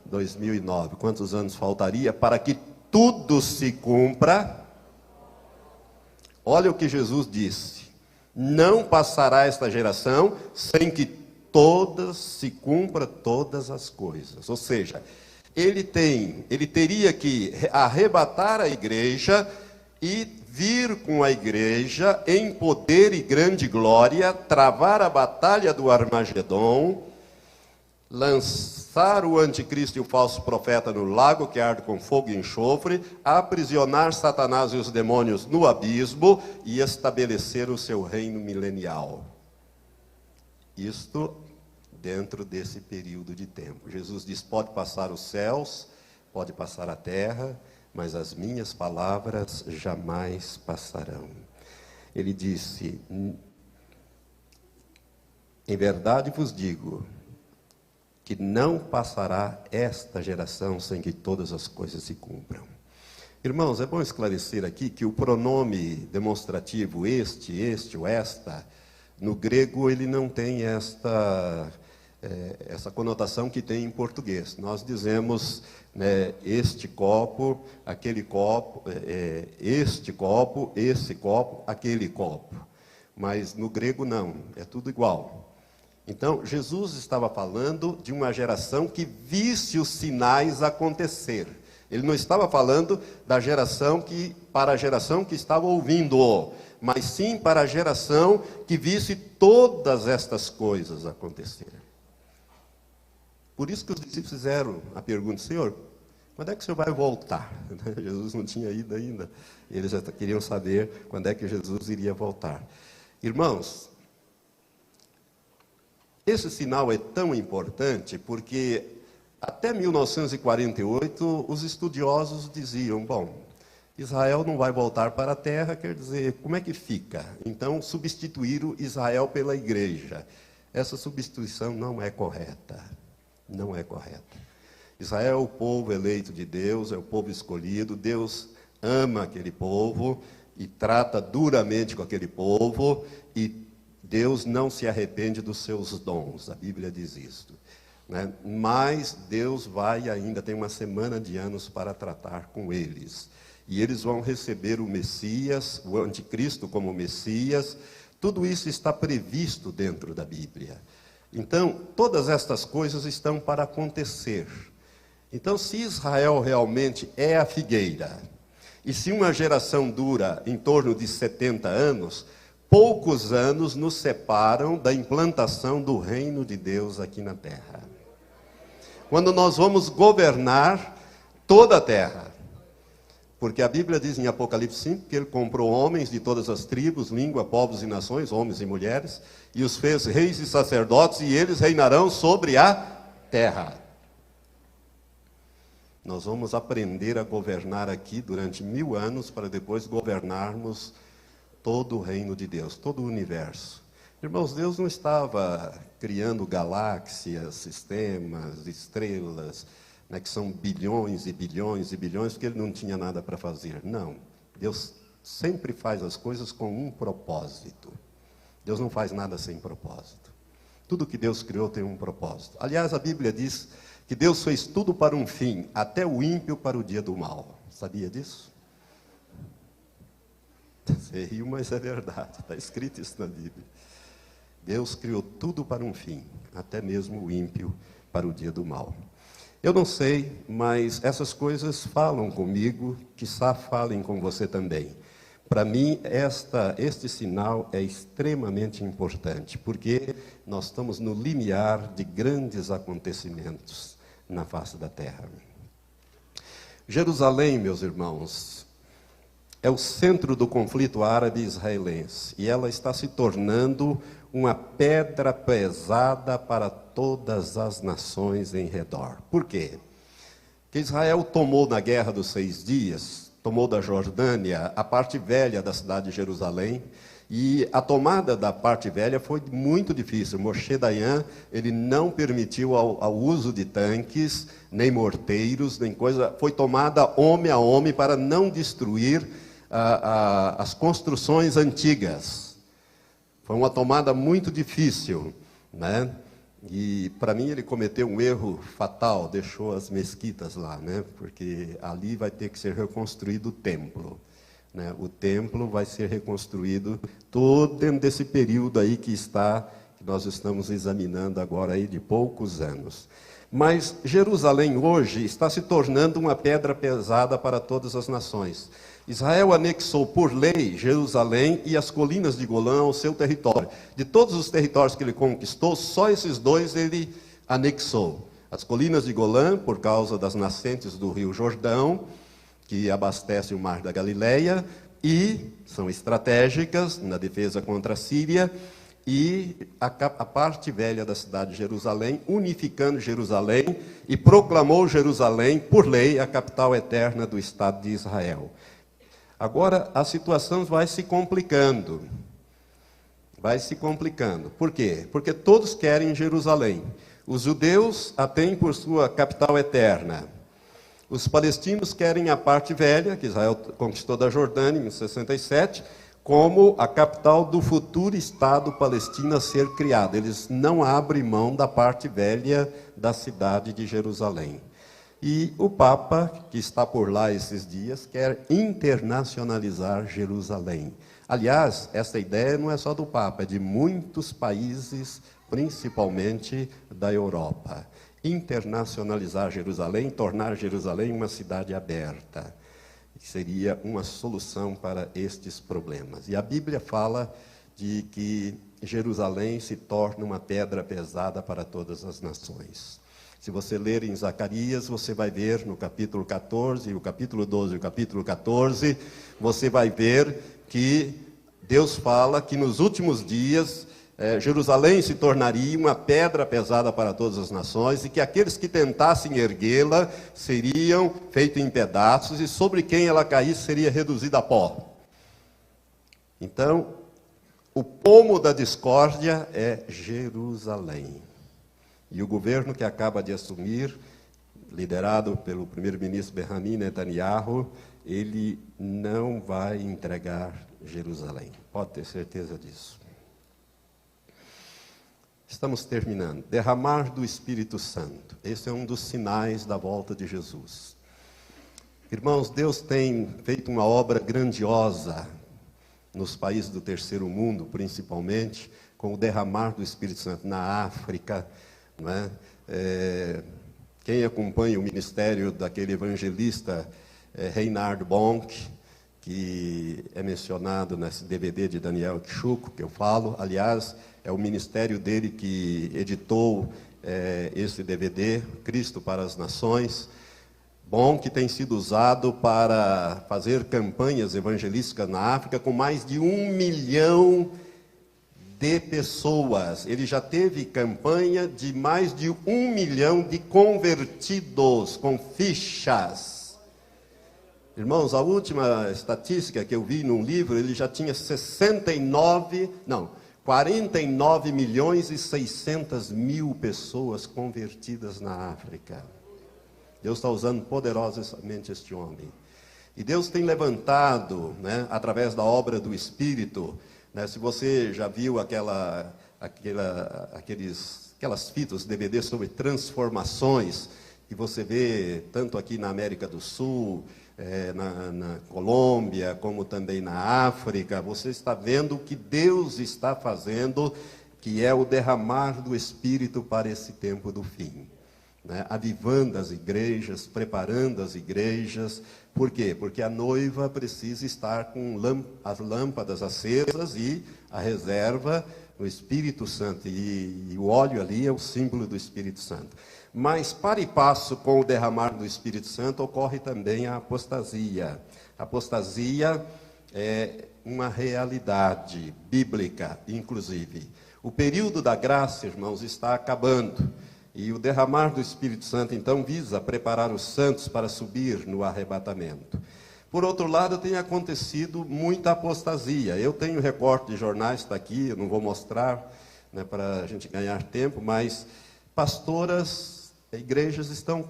2009. Quantos anos faltaria para que tudo se cumpra? Olha o que Jesus disse. Não passará esta geração sem que se cumpra todas as coisas. Ou seja, ele teria que arrebatar a igreja e vir com a igreja em poder e grande glória, travar a batalha do Armagedon, lançar o anticristo e o falso profeta no lago que arde com fogo e enxofre, aprisionar Satanás e os demônios no abismo e estabelecer o seu reino milenial. Isto dentro desse período de tempo. Jesus diz, pode passar os céus, pode passar a terra, mas as minhas palavras jamais passarão. Ele disse, Em verdade vos digo que não passará esta geração sem que todas as coisas se cumpram. Irmãos, é bom esclarecer aqui que o pronome demonstrativo este ou esta, no grego ele não tem essa conotação que tem em português. Nós dizemos, né, este copo, aquele copo, este copo, esse copo, aquele copo. Mas no grego não, é tudo igual. Então, Jesus estava falando de uma geração que visse os sinais acontecer. Ele não estava falando para a geração que estava ouvindo-o, mas sim para a geração que visse todas estas coisas acontecerem. Por isso que os discípulos fizeram a pergunta: Senhor, quando é que o Senhor vai voltar? Jesus não tinha ido ainda. Eles já queriam saber quando é que Jesus iria voltar. Irmãos, esse sinal é tão importante porque até 1948 os estudiosos diziam, bom, Israel não vai voltar para a terra, quer dizer, como é que fica? Então substituíram Israel pela igreja. Essa substituição não é correta. Não é correta. Israel é o povo eleito de Deus, é o povo escolhido. Deus ama aquele povo e trata duramente com aquele povo, e Deus não se arrepende dos seus dons, a Bíblia diz isso, né? Mas Deus tem uma semana de anos para tratar com eles. E eles vão receber o Messias, o anticristo como Messias. Tudo isso está previsto dentro da Bíblia. Então, todas estas coisas estão para acontecer. Então, se Israel realmente é a figueira, e se uma geração dura em torno de 70 anos, poucos anos nos separam da implantação do reino de Deus aqui na terra. Quando nós vamos governar toda a terra. Porque a Bíblia diz em Apocalipse 5 que ele comprou homens de todas as tribos, língua, povos e nações, homens e mulheres, e os fez reis e sacerdotes, e eles reinarão sobre a terra. Nós vamos aprender a governar aqui durante 1000 anos, para depois governarmos todo o reino de Deus, todo o universo. Irmãos, Deus não estava criando galáxias, sistemas, estrelas, né, que são bilhões e bilhões e bilhões, porque ele não tinha nada para fazer. Não. Deus sempre faz as coisas com um propósito. Deus não faz nada sem propósito. Tudo que Deus criou tem um propósito. Aliás, a Bíblia diz que Deus fez tudo para um fim, até o ímpio para o dia do mal. Sabia disso? Você riu, mas é verdade. Está escrito isso na Bíblia. Deus criou tudo para um fim, até mesmo o ímpio para o dia do mal. Eu não sei, mas essas coisas falam comigo, quiçá falem com você também. Para mim, este sinal é extremamente importante, porque nós estamos no limiar de grandes acontecimentos na face da terra. Jerusalém, meus irmãos, é o centro do conflito árabe-israelense, e ela está se tornando uma pedra pesada para todas as nações em redor. Por quê? Porque Israel tomou na Guerra dos 6 Dias, tomou da Jordânia a parte velha da cidade de Jerusalém, e a tomada da parte velha foi muito difícil. Moshe Dayan, ele não permitiu ao uso de tanques, nem morteiros, nem coisa. Foi tomada homem a homem para não destruir as construções antigas. Foi uma tomada muito difícil, né? E para mim ele cometeu um erro fatal, deixou as mesquitas lá, né? Porque ali vai ter que ser reconstruído o templo, né? O templo vai ser reconstruído todo dentro desse período aí que nós estamos examinando agora aí de poucos anos. Mas Jerusalém hoje está se tornando uma pedra pesada para todas as nações. Israel anexou por lei Jerusalém e as colinas de Golã ao seu território. De todos os territórios que ele conquistou, só esses 2 ele anexou. As colinas de Golã, por causa das nascentes do rio Jordão, que abastece o mar da Galileia, e são estratégicas na defesa contra a Síria, e a parte velha da cidade de Jerusalém, unificando Jerusalém, e proclamou Jerusalém, por lei, a capital eterna do Estado de Israel. Agora, a situação vai se complicando. vai se complicando. Por quê? Porque todos querem Jerusalém. Os judeus a têm por sua capital eterna. Os palestinos querem a parte velha, que Israel conquistou da Jordânia em 67, como a capital do futuro Estado palestino a ser criado. Eles não abrem mão da parte velha da cidade de Jerusalém. E o Papa, que está por lá esses dias, quer internacionalizar Jerusalém. Aliás, essa ideia não é só do Papa, é de muitos países, principalmente da Europa. Internacionalizar Jerusalém, tornar Jerusalém uma cidade aberta. Seria uma solução para estes problemas. E a Bíblia fala de que Jerusalém se torna uma pedra pesada para todas as nações. Se você ler em Zacarias, você vai ver no capítulo 14, o capítulo 12 e o capítulo 14, você vai ver que Deus fala que nos últimos dias Jerusalém se tornaria uma pedra pesada para todas as nações e que aqueles que tentassem erguê-la seriam feitos em pedaços e sobre quem ela caísse seria reduzida a pó. Então, o pomo da discórdia é Jerusalém. E o governo que acaba de assumir, liderado pelo primeiro-ministro Benjamin Netanyahu, ele não vai entregar Jerusalém. Pode ter certeza disso. Estamos terminando. Derramar do Espírito Santo. Esse é um dos sinais da volta de Jesus. Irmãos, Deus tem feito uma obra grandiosa nos países do terceiro mundo, principalmente, com o derramar do Espírito Santo na África. Não é? Quem acompanha o ministério daquele evangelista Reinhard Bonk, que é mencionado nesse DVD de Daniel Kchuko, que eu falo, aliás, é o ministério dele que editou esse DVD, Cristo para as Nações. Bonk tem sido usado para fazer campanhas evangelísticas na África com mais de 1 milhão de pessoas. Ele já teve campanha de mais de 1 milhão de convertidos com fichas. Irmãos, a última estatística que eu vi num livro, ele já tinha 49 milhões e 600 mil pessoas convertidas na África. Deus está usando poderosamente este homem. E Deus tem levantado, através da obra do Espírito, se você já viu aquelas fitas, DVDs sobre transformações, que você vê tanto aqui na América do Sul, na Colômbia, como também na África, você está vendo o que Deus está fazendo, que é o derramar do Espírito para esse tempo do fim. Avivando as igrejas, preparando as igrejas. Por quê? Porque a noiva precisa estar com as lâmpadas acesas e a reserva no Espírito Santo. E o óleo ali é o símbolo do Espírito Santo. Mas, para e passo com o derramar do Espírito Santo, ocorre também a apostasia. A apostasia é uma realidade bíblica, inclusive. O período da graça, irmãos, está acabando. E o derramar do Espírito Santo, então, visa preparar os santos para subir no arrebatamento. Por outro lado, tem acontecido muita apostasia. Eu tenho recorte de jornais, está aqui, eu não vou mostrar, para a gente ganhar tempo, mas pastoras, igrejas estão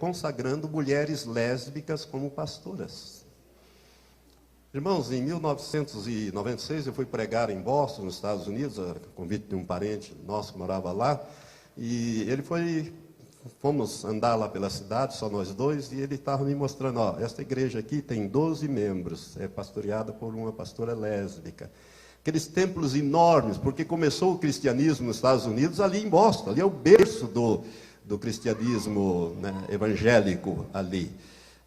consagrando mulheres lésbicas como pastoras. Irmãos, em 1996, eu fui pregar em Boston, nos Estados Unidos, a convite de um parente nosso que morava lá. E fomos andar lá pela cidade, só nós dois, e ele estava me mostrando, esta igreja aqui tem 12 membros, é pastoreada por uma pastora lésbica. Aqueles templos enormes, porque começou o cristianismo nos Estados Unidos ali em Boston, ali é o berço do cristianismo evangélico ali.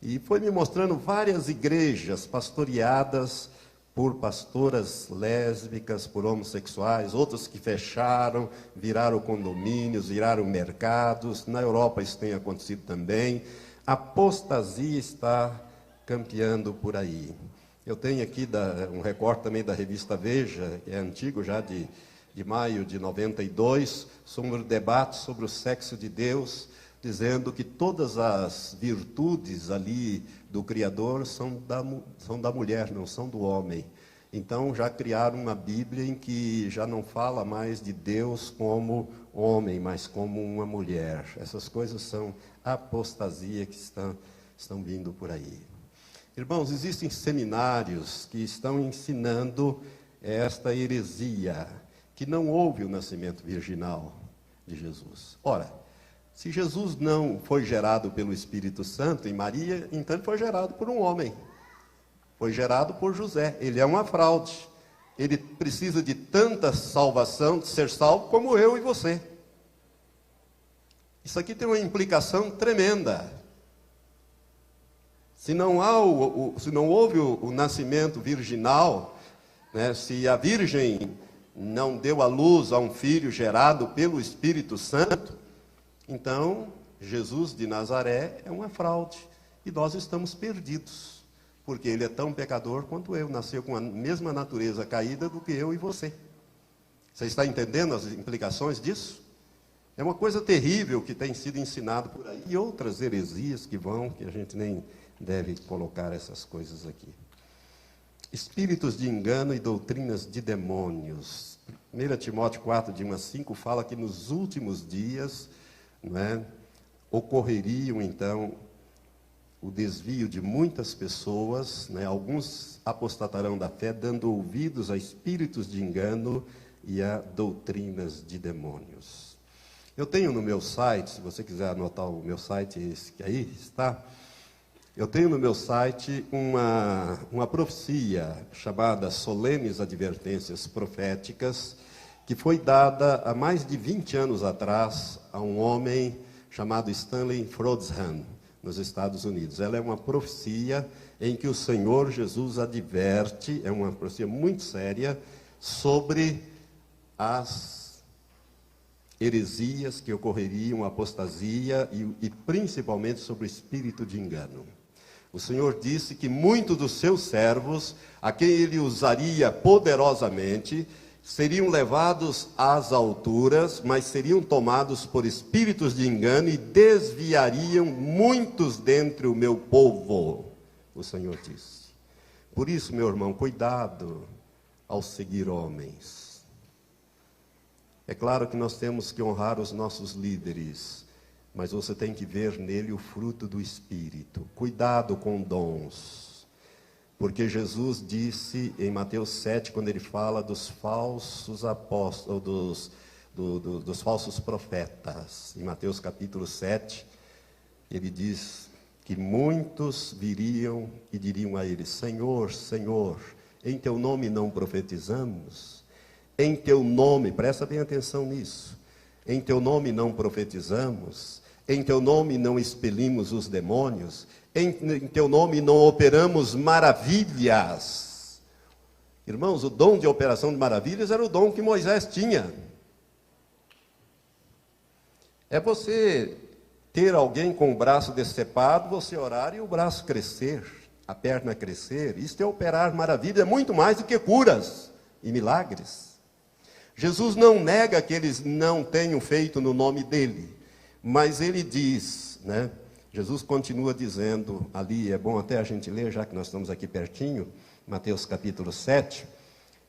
E foi me mostrando várias igrejas pastoreadas por pastoras lésbicas, por homossexuais, outras que fecharam, viraram condomínios, viraram mercados. Na Europa isso tem acontecido também. A apostasia está campeando por aí. Eu tenho aqui um recorte também da revista Veja, que é antigo já, de maio de 92, sobre o debate sobre o sexo de Deus, dizendo que todas as virtudes ali do Criador são da mulher, não são do homem. Então já criaram uma Bíblia em que já não fala mais de Deus como homem, mas como uma mulher. Essas coisas são apostasia que estão vindo por aí. Irmãos, existem seminários que estão ensinando esta heresia, que não houve o nascimento virginal de Jesus. Ora, se Jesus não foi gerado pelo Espírito Santo em Maria, então ele foi gerado por um homem. Foi gerado por José. Ele é uma fraude. Ele precisa de tanta salvação, de ser salvo, como eu e você. Isso aqui tem uma implicação tremenda. Se não houve o nascimento virginal, né, se a Virgem não deu à luz a um filho gerado pelo Espírito Santo, então Jesus de Nazaré é uma fraude. E nós estamos perdidos. Porque ele é tão pecador quanto eu, nasceu com a mesma natureza caída do que eu e você. Você está entendendo as implicações disso? É uma coisa terrível que tem sido ensinado por aí, e outras heresias que a gente nem deve colocar essas coisas aqui. Espíritos de engano e doutrinas de demônios. 1 Timóteo 4, de 1 a 5, fala que nos últimos dias, ocorreriam então o desvio de muitas pessoas, alguns apostatarão da fé, dando ouvidos a espíritos de engano e a doutrinas de demônios. Eu tenho no meu site, se você quiser anotar o meu site, esse que aí está, eu tenho no meu site uma profecia chamada Solenes Advertências Proféticas, que foi dada há mais de 20 anos atrás a um homem chamado Stanley Frodsham, nos Estados Unidos. Ela é uma profecia em que o Senhor Jesus adverte, é uma profecia muito séria, sobre as heresias que ocorreriam, a apostasia e principalmente sobre o espírito de engano. O Senhor disse que muitos dos seus servos, a quem ele usaria poderosamente, seriam levados às alturas, mas seriam tomados por espíritos de engano e desviariam muitos dentre o meu povo, o Senhor disse. Por isso, meu irmão, cuidado ao seguir homens. É claro que nós temos que honrar os nossos líderes, mas você tem que ver nele o fruto do Espírito. Cuidado com dons. Porque Jesus disse em Mateus 7, quando ele fala dos falsos apóstolos, dos falsos profetas, em Mateus capítulo 7, ele diz que muitos viriam e diriam a ele: Senhor, Senhor, em teu nome não profetizamos? Em teu nome, presta bem atenção nisso, em teu nome não profetizamos? Em teu nome não expelimos os demônios? Em teu nome não operamos maravilhas? Irmãos, o dom de operação de maravilhas era o dom que Moisés tinha. É você ter alguém com o braço decepado, você orar e o braço crescer, a perna crescer. Isto é operar maravilha, é muito mais do que curas e milagres. Jesus não nega que eles não tenham feito no nome dele, mas ele diz, Jesus continua dizendo ali, é bom até a gente ler, já que nós estamos aqui pertinho, Mateus capítulo 7,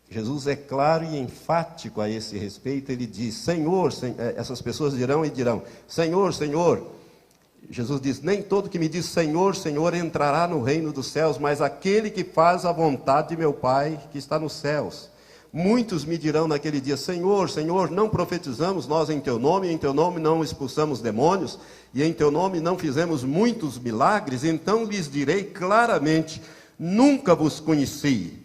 Jesus é claro e enfático a esse respeito, ele diz: Senhor, essas pessoas dirão, Senhor, Senhor. Jesus diz: nem todo que me diz Senhor, Senhor entrará no reino dos céus, mas aquele que faz a vontade de meu Pai que está nos céus. Muitos me dirão naquele dia: Senhor, Senhor, não profetizamos nós em teu nome não expulsamos demônios, e em teu nome não fizemos muitos milagres? Então lhes direi claramente: nunca vos conheci.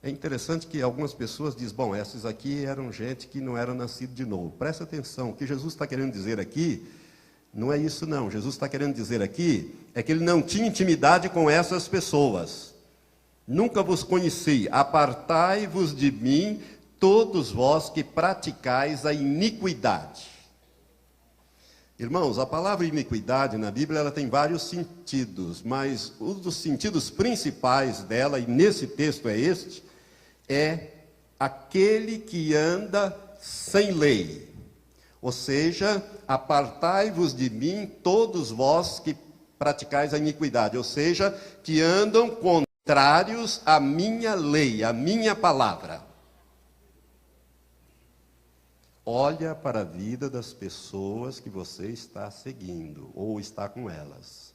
É interessante que algumas pessoas dizem: bom, essas aqui eram gente que não era nascido de novo. Presta atenção, o que Jesus está querendo dizer aqui não é isso não. Jesus está querendo dizer aqui é que ele não tinha intimidade com essas pessoas. Nunca vos conheci, apartai-vos de mim, todos vós que praticais a iniquidade. Irmãos, a palavra iniquidade na Bíblia ela tem vários sentidos, mas um dos sentidos principais dela, e nesse texto é este, é aquele que anda sem lei. Ou seja, apartai-vos de mim, todos vós que praticais a iniquidade. Ou seja, que andam contra contrários à minha lei, à minha palavra. Olha para a vida das pessoas que você está seguindo, ou está com elas.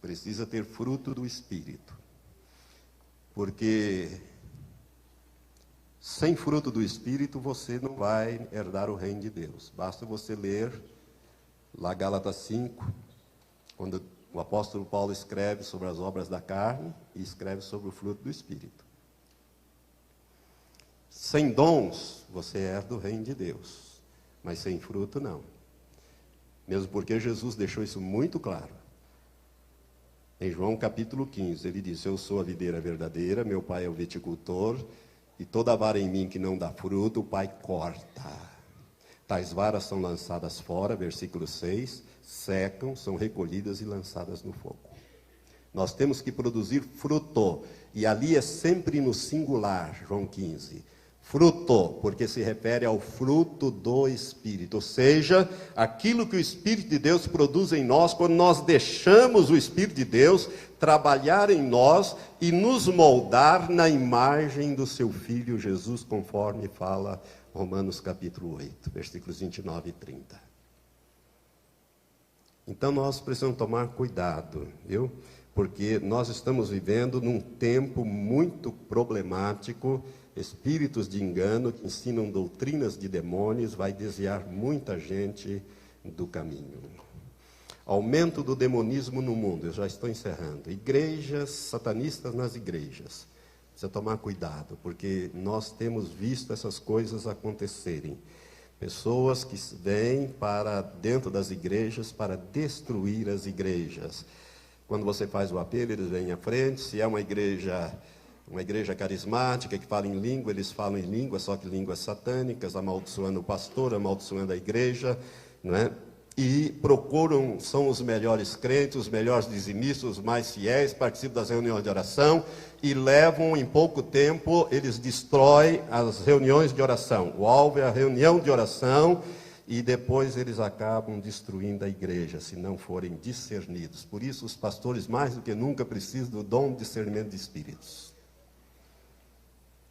Precisa ter fruto do Espírito. Porque sem fruto do Espírito você não vai herdar o reino de Deus. Basta você ler lá Gálatas 5, quando o apóstolo Paulo escreve sobre as obras da carne e escreve sobre o fruto do Espírito. Sem dons, você herda o reino de Deus, mas sem fruto, não. Mesmo porque Jesus deixou isso muito claro. Em João capítulo 15, ele disse: eu sou a videira verdadeira, meu pai é o viticultor, e toda vara em mim que não dá fruto, o pai corta. Tais varas são lançadas fora, versículo 6, secam, são recolhidas e lançadas no fogo. Nós temos que produzir fruto, e ali é sempre no singular, João 15. Fruto, porque se refere ao fruto do Espírito, ou seja, aquilo que o Espírito de Deus produz em nós, quando nós deixamos o Espírito de Deus trabalhar em nós e nos moldar na imagem do seu Filho Jesus, conforme fala Romanos capítulo 8, versículos 29 e 30. Então nós precisamos tomar cuidado, viu? Porque nós estamos vivendo num tempo muito problemático. Espíritos de engano que ensinam doutrinas de demônios vai desviar muita gente do caminho. Aumento do demonismo no mundo, eu já estou encerrando. Igrejas satanistas nas igrejas. Precisa tomar cuidado, porque nós temos visto essas coisas acontecerem. Pessoas que vêm para dentro das igrejas para destruir as igrejas. Quando você faz o apelo, eles vêm à frente. Se é uma igreja carismática que fala em língua, eles falam em língua, só que línguas satânicas, amaldiçoando o pastor, amaldiçoando a igreja, não é? E procuram, são os melhores crentes, os melhores dizimistas, os mais fiéis, participam das reuniões de oração e levam em pouco tempo, eles destroem as reuniões de oração. O alvo é a reunião de oração e depois eles acabam destruindo a igreja, se não forem discernidos. Por isso, os pastores, mais do que nunca, precisam do dom de discernimento de espíritos.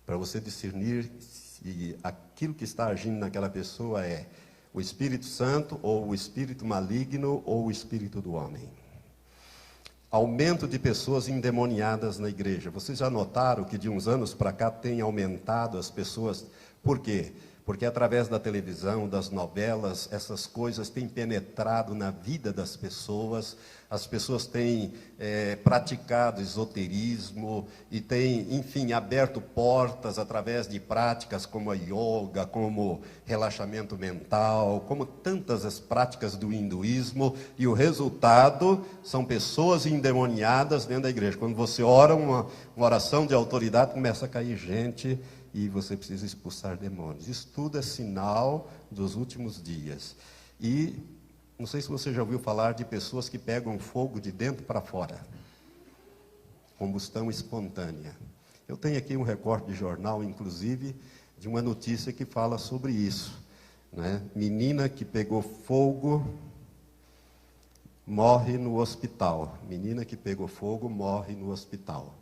Para você discernir se aquilo que está agindo naquela pessoa é o Espírito Santo, ou o Espírito maligno, ou o Espírito do homem. Aumento de pessoas endemoniadas na igreja. Vocês já notaram que de uns anos para cá tem aumentado as pessoas? Por quê? Porque através da televisão, das novelas, essas coisas têm penetrado na vida das pessoas. As pessoas têm praticado esoterismo e têm, enfim, aberto portas através de práticas como a yoga, como relaxamento mental, como tantas as práticas do hinduísmo. E o resultado são pessoas endemoniadas dentro da igreja. Quando você ora uma oração de autoridade, começa a cair gente e você precisa expulsar demônios. Isso tudo é sinal dos últimos dias. E não sei se você já ouviu falar de pessoas que pegam fogo de dentro para fora. Combustão espontânea. Eu tenho aqui um recorte de jornal, inclusive, de uma notícia que fala sobre isso, né? Menina que pegou fogo morre no hospital. Menina que pegou fogo morre no hospital.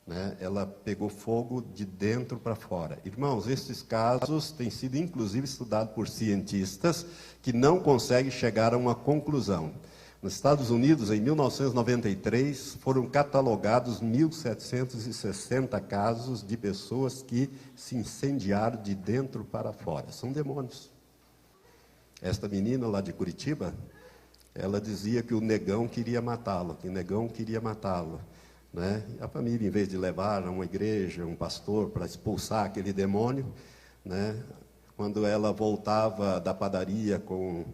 Né? Ela pegou fogo de dentro para fora. Irmãos, esses casos têm sido inclusive estudados por cientistas que não conseguem chegar a uma conclusão. Nos Estados Unidos, em 1993, foram catalogados 1.760 casos de pessoas que se incendiaram de dentro para fora. São demônios. Esta menina lá de Curitiba, ela dizia que o negão queria matá-lo, que o negão queria matá-lo. Né? A família, em vez de levar a uma igreja, um pastor, para expulsar aquele demônio, né? Quando ela voltava da padaria com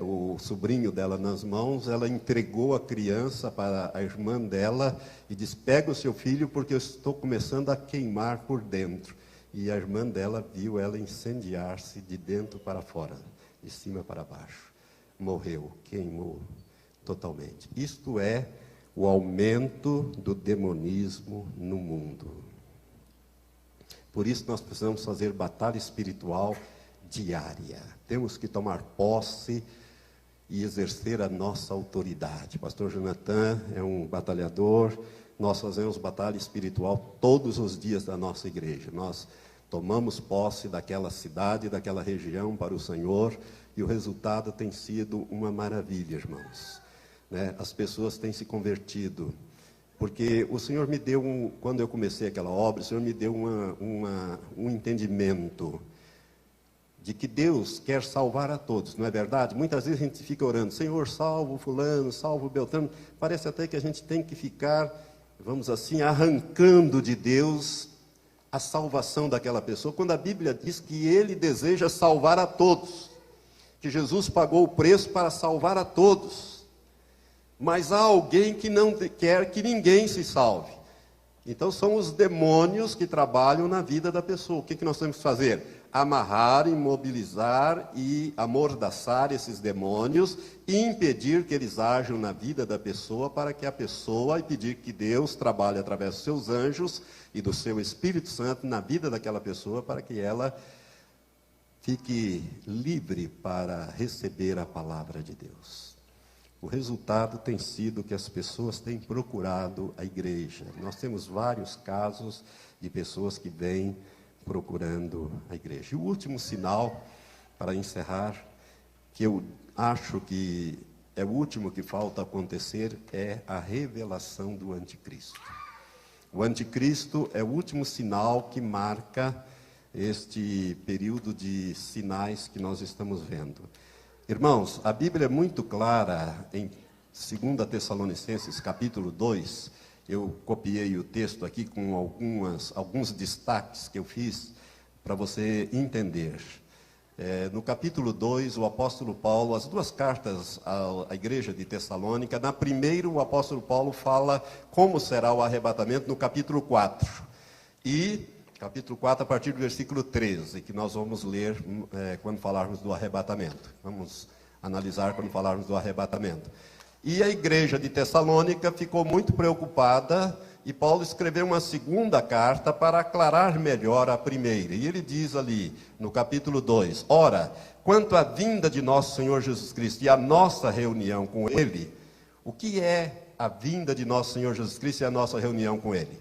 o sobrinho dela nas mãos, ela entregou a criança para a irmã dela e disse: pega o seu filho porque eu estou começando a queimar por dentro. E a irmã dela viu ela incendiar-se de dentro para fora, de cima para baixo. Morreu, queimou totalmente. Isto é o aumento do demonismo no mundo. Por isso nós precisamos fazer batalha espiritual diária. Temos que tomar posse e exercer a nossa autoridade. Pastor Jonathan é um batalhador, nós fazemos batalha espiritual todos os dias da nossa igreja. Nós tomamos posse daquela cidade, daquela região para o Senhor, e o resultado tem sido uma maravilha, irmãos. Né? As pessoas têm se convertido, porque o Senhor me deu, quando eu comecei aquela obra, o Senhor me deu um entendimento de que Deus quer salvar a todos, não é verdade? Muitas vezes a gente fica orando, Senhor, salva o fulano, salva o Beltrano. Parece até que a gente tem que ficar, vamos assim, arrancando de Deus a salvação daquela pessoa, quando a Bíblia diz que Ele deseja salvar a todos, que Jesus pagou o preço para salvar a todos. Mas há alguém que não quer que ninguém se salve. Então são os demônios que trabalham na vida da pessoa. O que nós temos que fazer? Amarrar, imobilizar e amordaçar esses demônios e impedir que eles ajam na vida da pessoa, para que a pessoa, e pedir que Deus trabalhe através dos seus anjos e do seu Espírito Santo na vida daquela pessoa, para que ela fique livre para receber a palavra de Deus. O resultado tem sido que as pessoas têm procurado a igreja. Nós temos vários casos de pessoas que vêm procurando a igreja. E o último sinal, para encerrar, que eu acho que é o último que falta acontecer, é a revelação do anticristo. O anticristo é o último sinal que marca este período de sinais que nós estamos vendo. Irmãos, a Bíblia é muito clara em 2 Tessalonicenses, capítulo 2, eu copiei o texto aqui com alguns destaques que eu fiz para você entender. No capítulo 2, o apóstolo Paulo, as duas cartas à igreja de Tessalônica, na primeira o apóstolo Paulo fala como será o arrebatamento no capítulo 4. E capítulo 4, a partir do versículo 13, que nós vamos ler quando falarmos do arrebatamento. Vamos analisar quando falarmos do arrebatamento. E a igreja de Tessalônica ficou muito preocupada, e Paulo escreveu uma segunda carta para aclarar melhor a primeira. E ele diz ali, no capítulo 2, ora, quanto à vinda de nosso Senhor Jesus Cristo e a nossa reunião com Ele, o que é a vinda de nosso Senhor Jesus Cristo e a nossa reunião com Ele?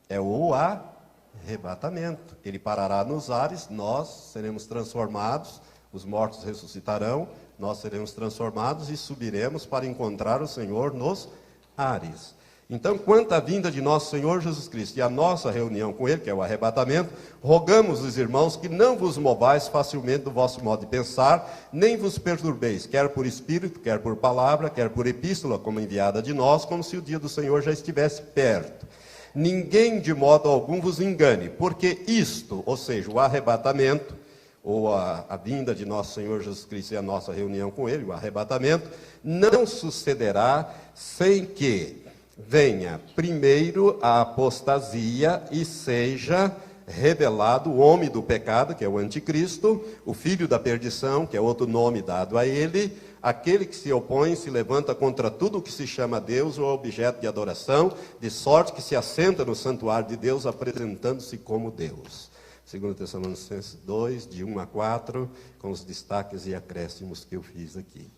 É o arrebatamento. Ele parará nos ares, nós seremos transformados, os mortos ressuscitarão, nós seremos transformados e subiremos para encontrar o Senhor nos ares. Então, quanto à vinda de nosso Senhor Jesus Cristo e a nossa reunião com Ele, que é o arrebatamento, rogamos os irmãos que não vos movais facilmente do vosso modo de pensar, nem vos perturbeis, quer por espírito, quer por palavra, quer por epístola, como enviada de nós, como se o dia do Senhor já estivesse perto. Ninguém de modo algum vos engane, porque isto, ou seja, o arrebatamento, ou a vinda de nosso Senhor Jesus Cristo e a nossa reunião com Ele, o arrebatamento, não sucederá sem que venha primeiro a apostasia e seja revelado o homem do pecado, que é o anticristo, o filho da perdição, que é outro nome dado a ele, aquele que se opõe, se levanta contra tudo o que se chama Deus ou objeto de adoração, de sorte que se assenta no santuário de Deus, apresentando-se como Deus. 2 Tessalonicenses 2, de 1 a 4, com os destaques e acréscimos que eu fiz aqui.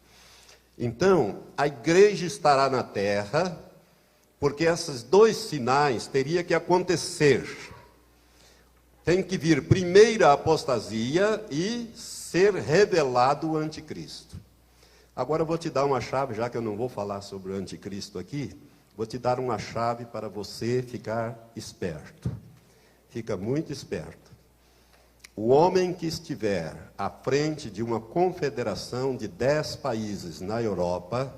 Então, a igreja estará na terra, porque esses dois sinais teriam que acontecer. Tem que vir primeiro a apostasia e ser revelado o anticristo. Agora eu vou te dar uma chave, já que eu não vou falar sobre o anticristo aqui, vou te dar uma chave para você ficar esperto. Fica muito esperto. O homem que estiver à frente de uma confederação de 10 países na Europa,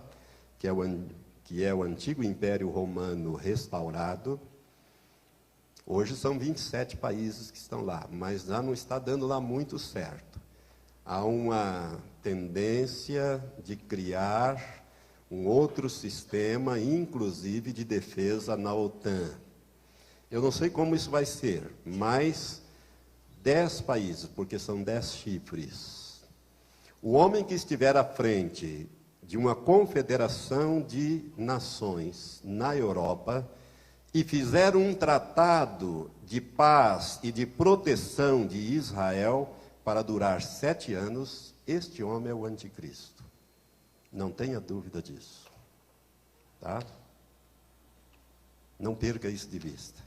que é o antigo Império Romano restaurado, hoje são 27 países que estão lá, mas já não está dando lá muito certo. Há uma tendência de criar um outro sistema, inclusive de defesa na OTAN. Eu não sei como isso vai ser, mas 10 países, porque são 10 chifres. O homem que estiver à frente de uma confederação de nações na Europa e fizer um tratado de paz e de proteção de Israel para durar 7 anos, este homem é o anticristo. Não tenha dúvida disso. Tá? Não perca isso de vista.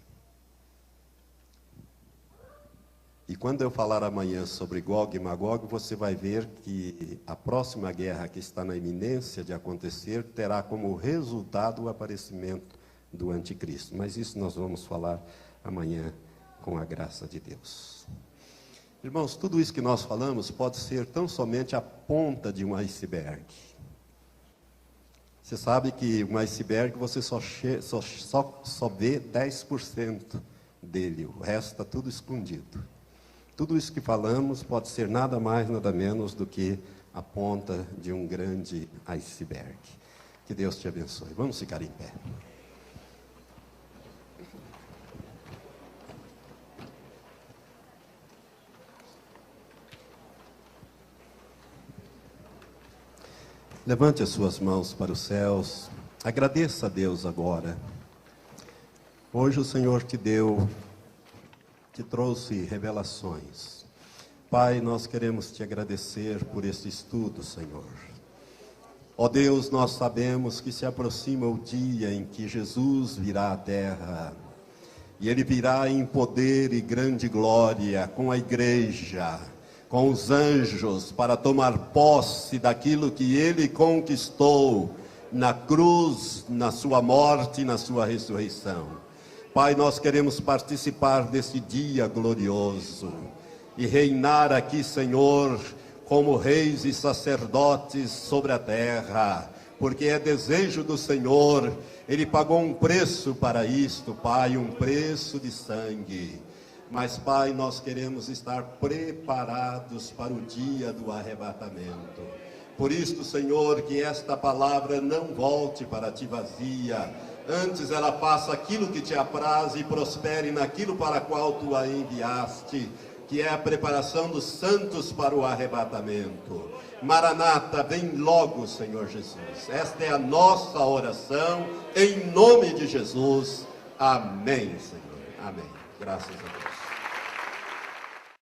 E quando eu falar amanhã sobre Gog e Magog, você vai ver que a próxima guerra que está na iminência de acontecer terá como resultado o aparecimento do anticristo. Mas isso nós vamos falar amanhã com a graça de Deus. Irmãos, tudo isso que nós falamos pode ser tão somente a ponta de um iceberg. Você sabe que um iceberg você só vê 10% dele, o resto está tudo escondido. Tudo isso que falamos pode ser nada mais, nada menos do que a ponta de um grande iceberg. Que Deus te abençoe. Vamos ficar em pé. Levante as suas mãos para os céus. Agradeça a Deus agora. Hoje o Senhor te trouxe revelações. Pai, nós queremos te agradecer por esse estudo, Senhor. Ó Deus, nós sabemos que se aproxima o dia em que Jesus virá à terra. E Ele virá em poder e grande glória com a igreja, com os anjos, para tomar posse daquilo que Ele conquistou na cruz, na sua morte e na sua ressurreição. Pai, nós queremos participar desse dia glorioso e reinar aqui, Senhor, como reis e sacerdotes sobre a terra, porque é desejo do Senhor. Ele pagou um preço para isto, Pai, um preço de sangue. Mas, Pai, nós queremos estar preparados para o dia do arrebatamento. Por isso, Senhor, que esta palavra não volte para ti vazia. Antes ela faça aquilo que te apraz e prospere naquilo para qual tu a enviaste, que é a preparação dos santos para o arrebatamento. Maranata, vem logo, Senhor Jesus. Esta é a nossa oração, em nome de Jesus. Amém, Senhor. Amém. Graças a Deus.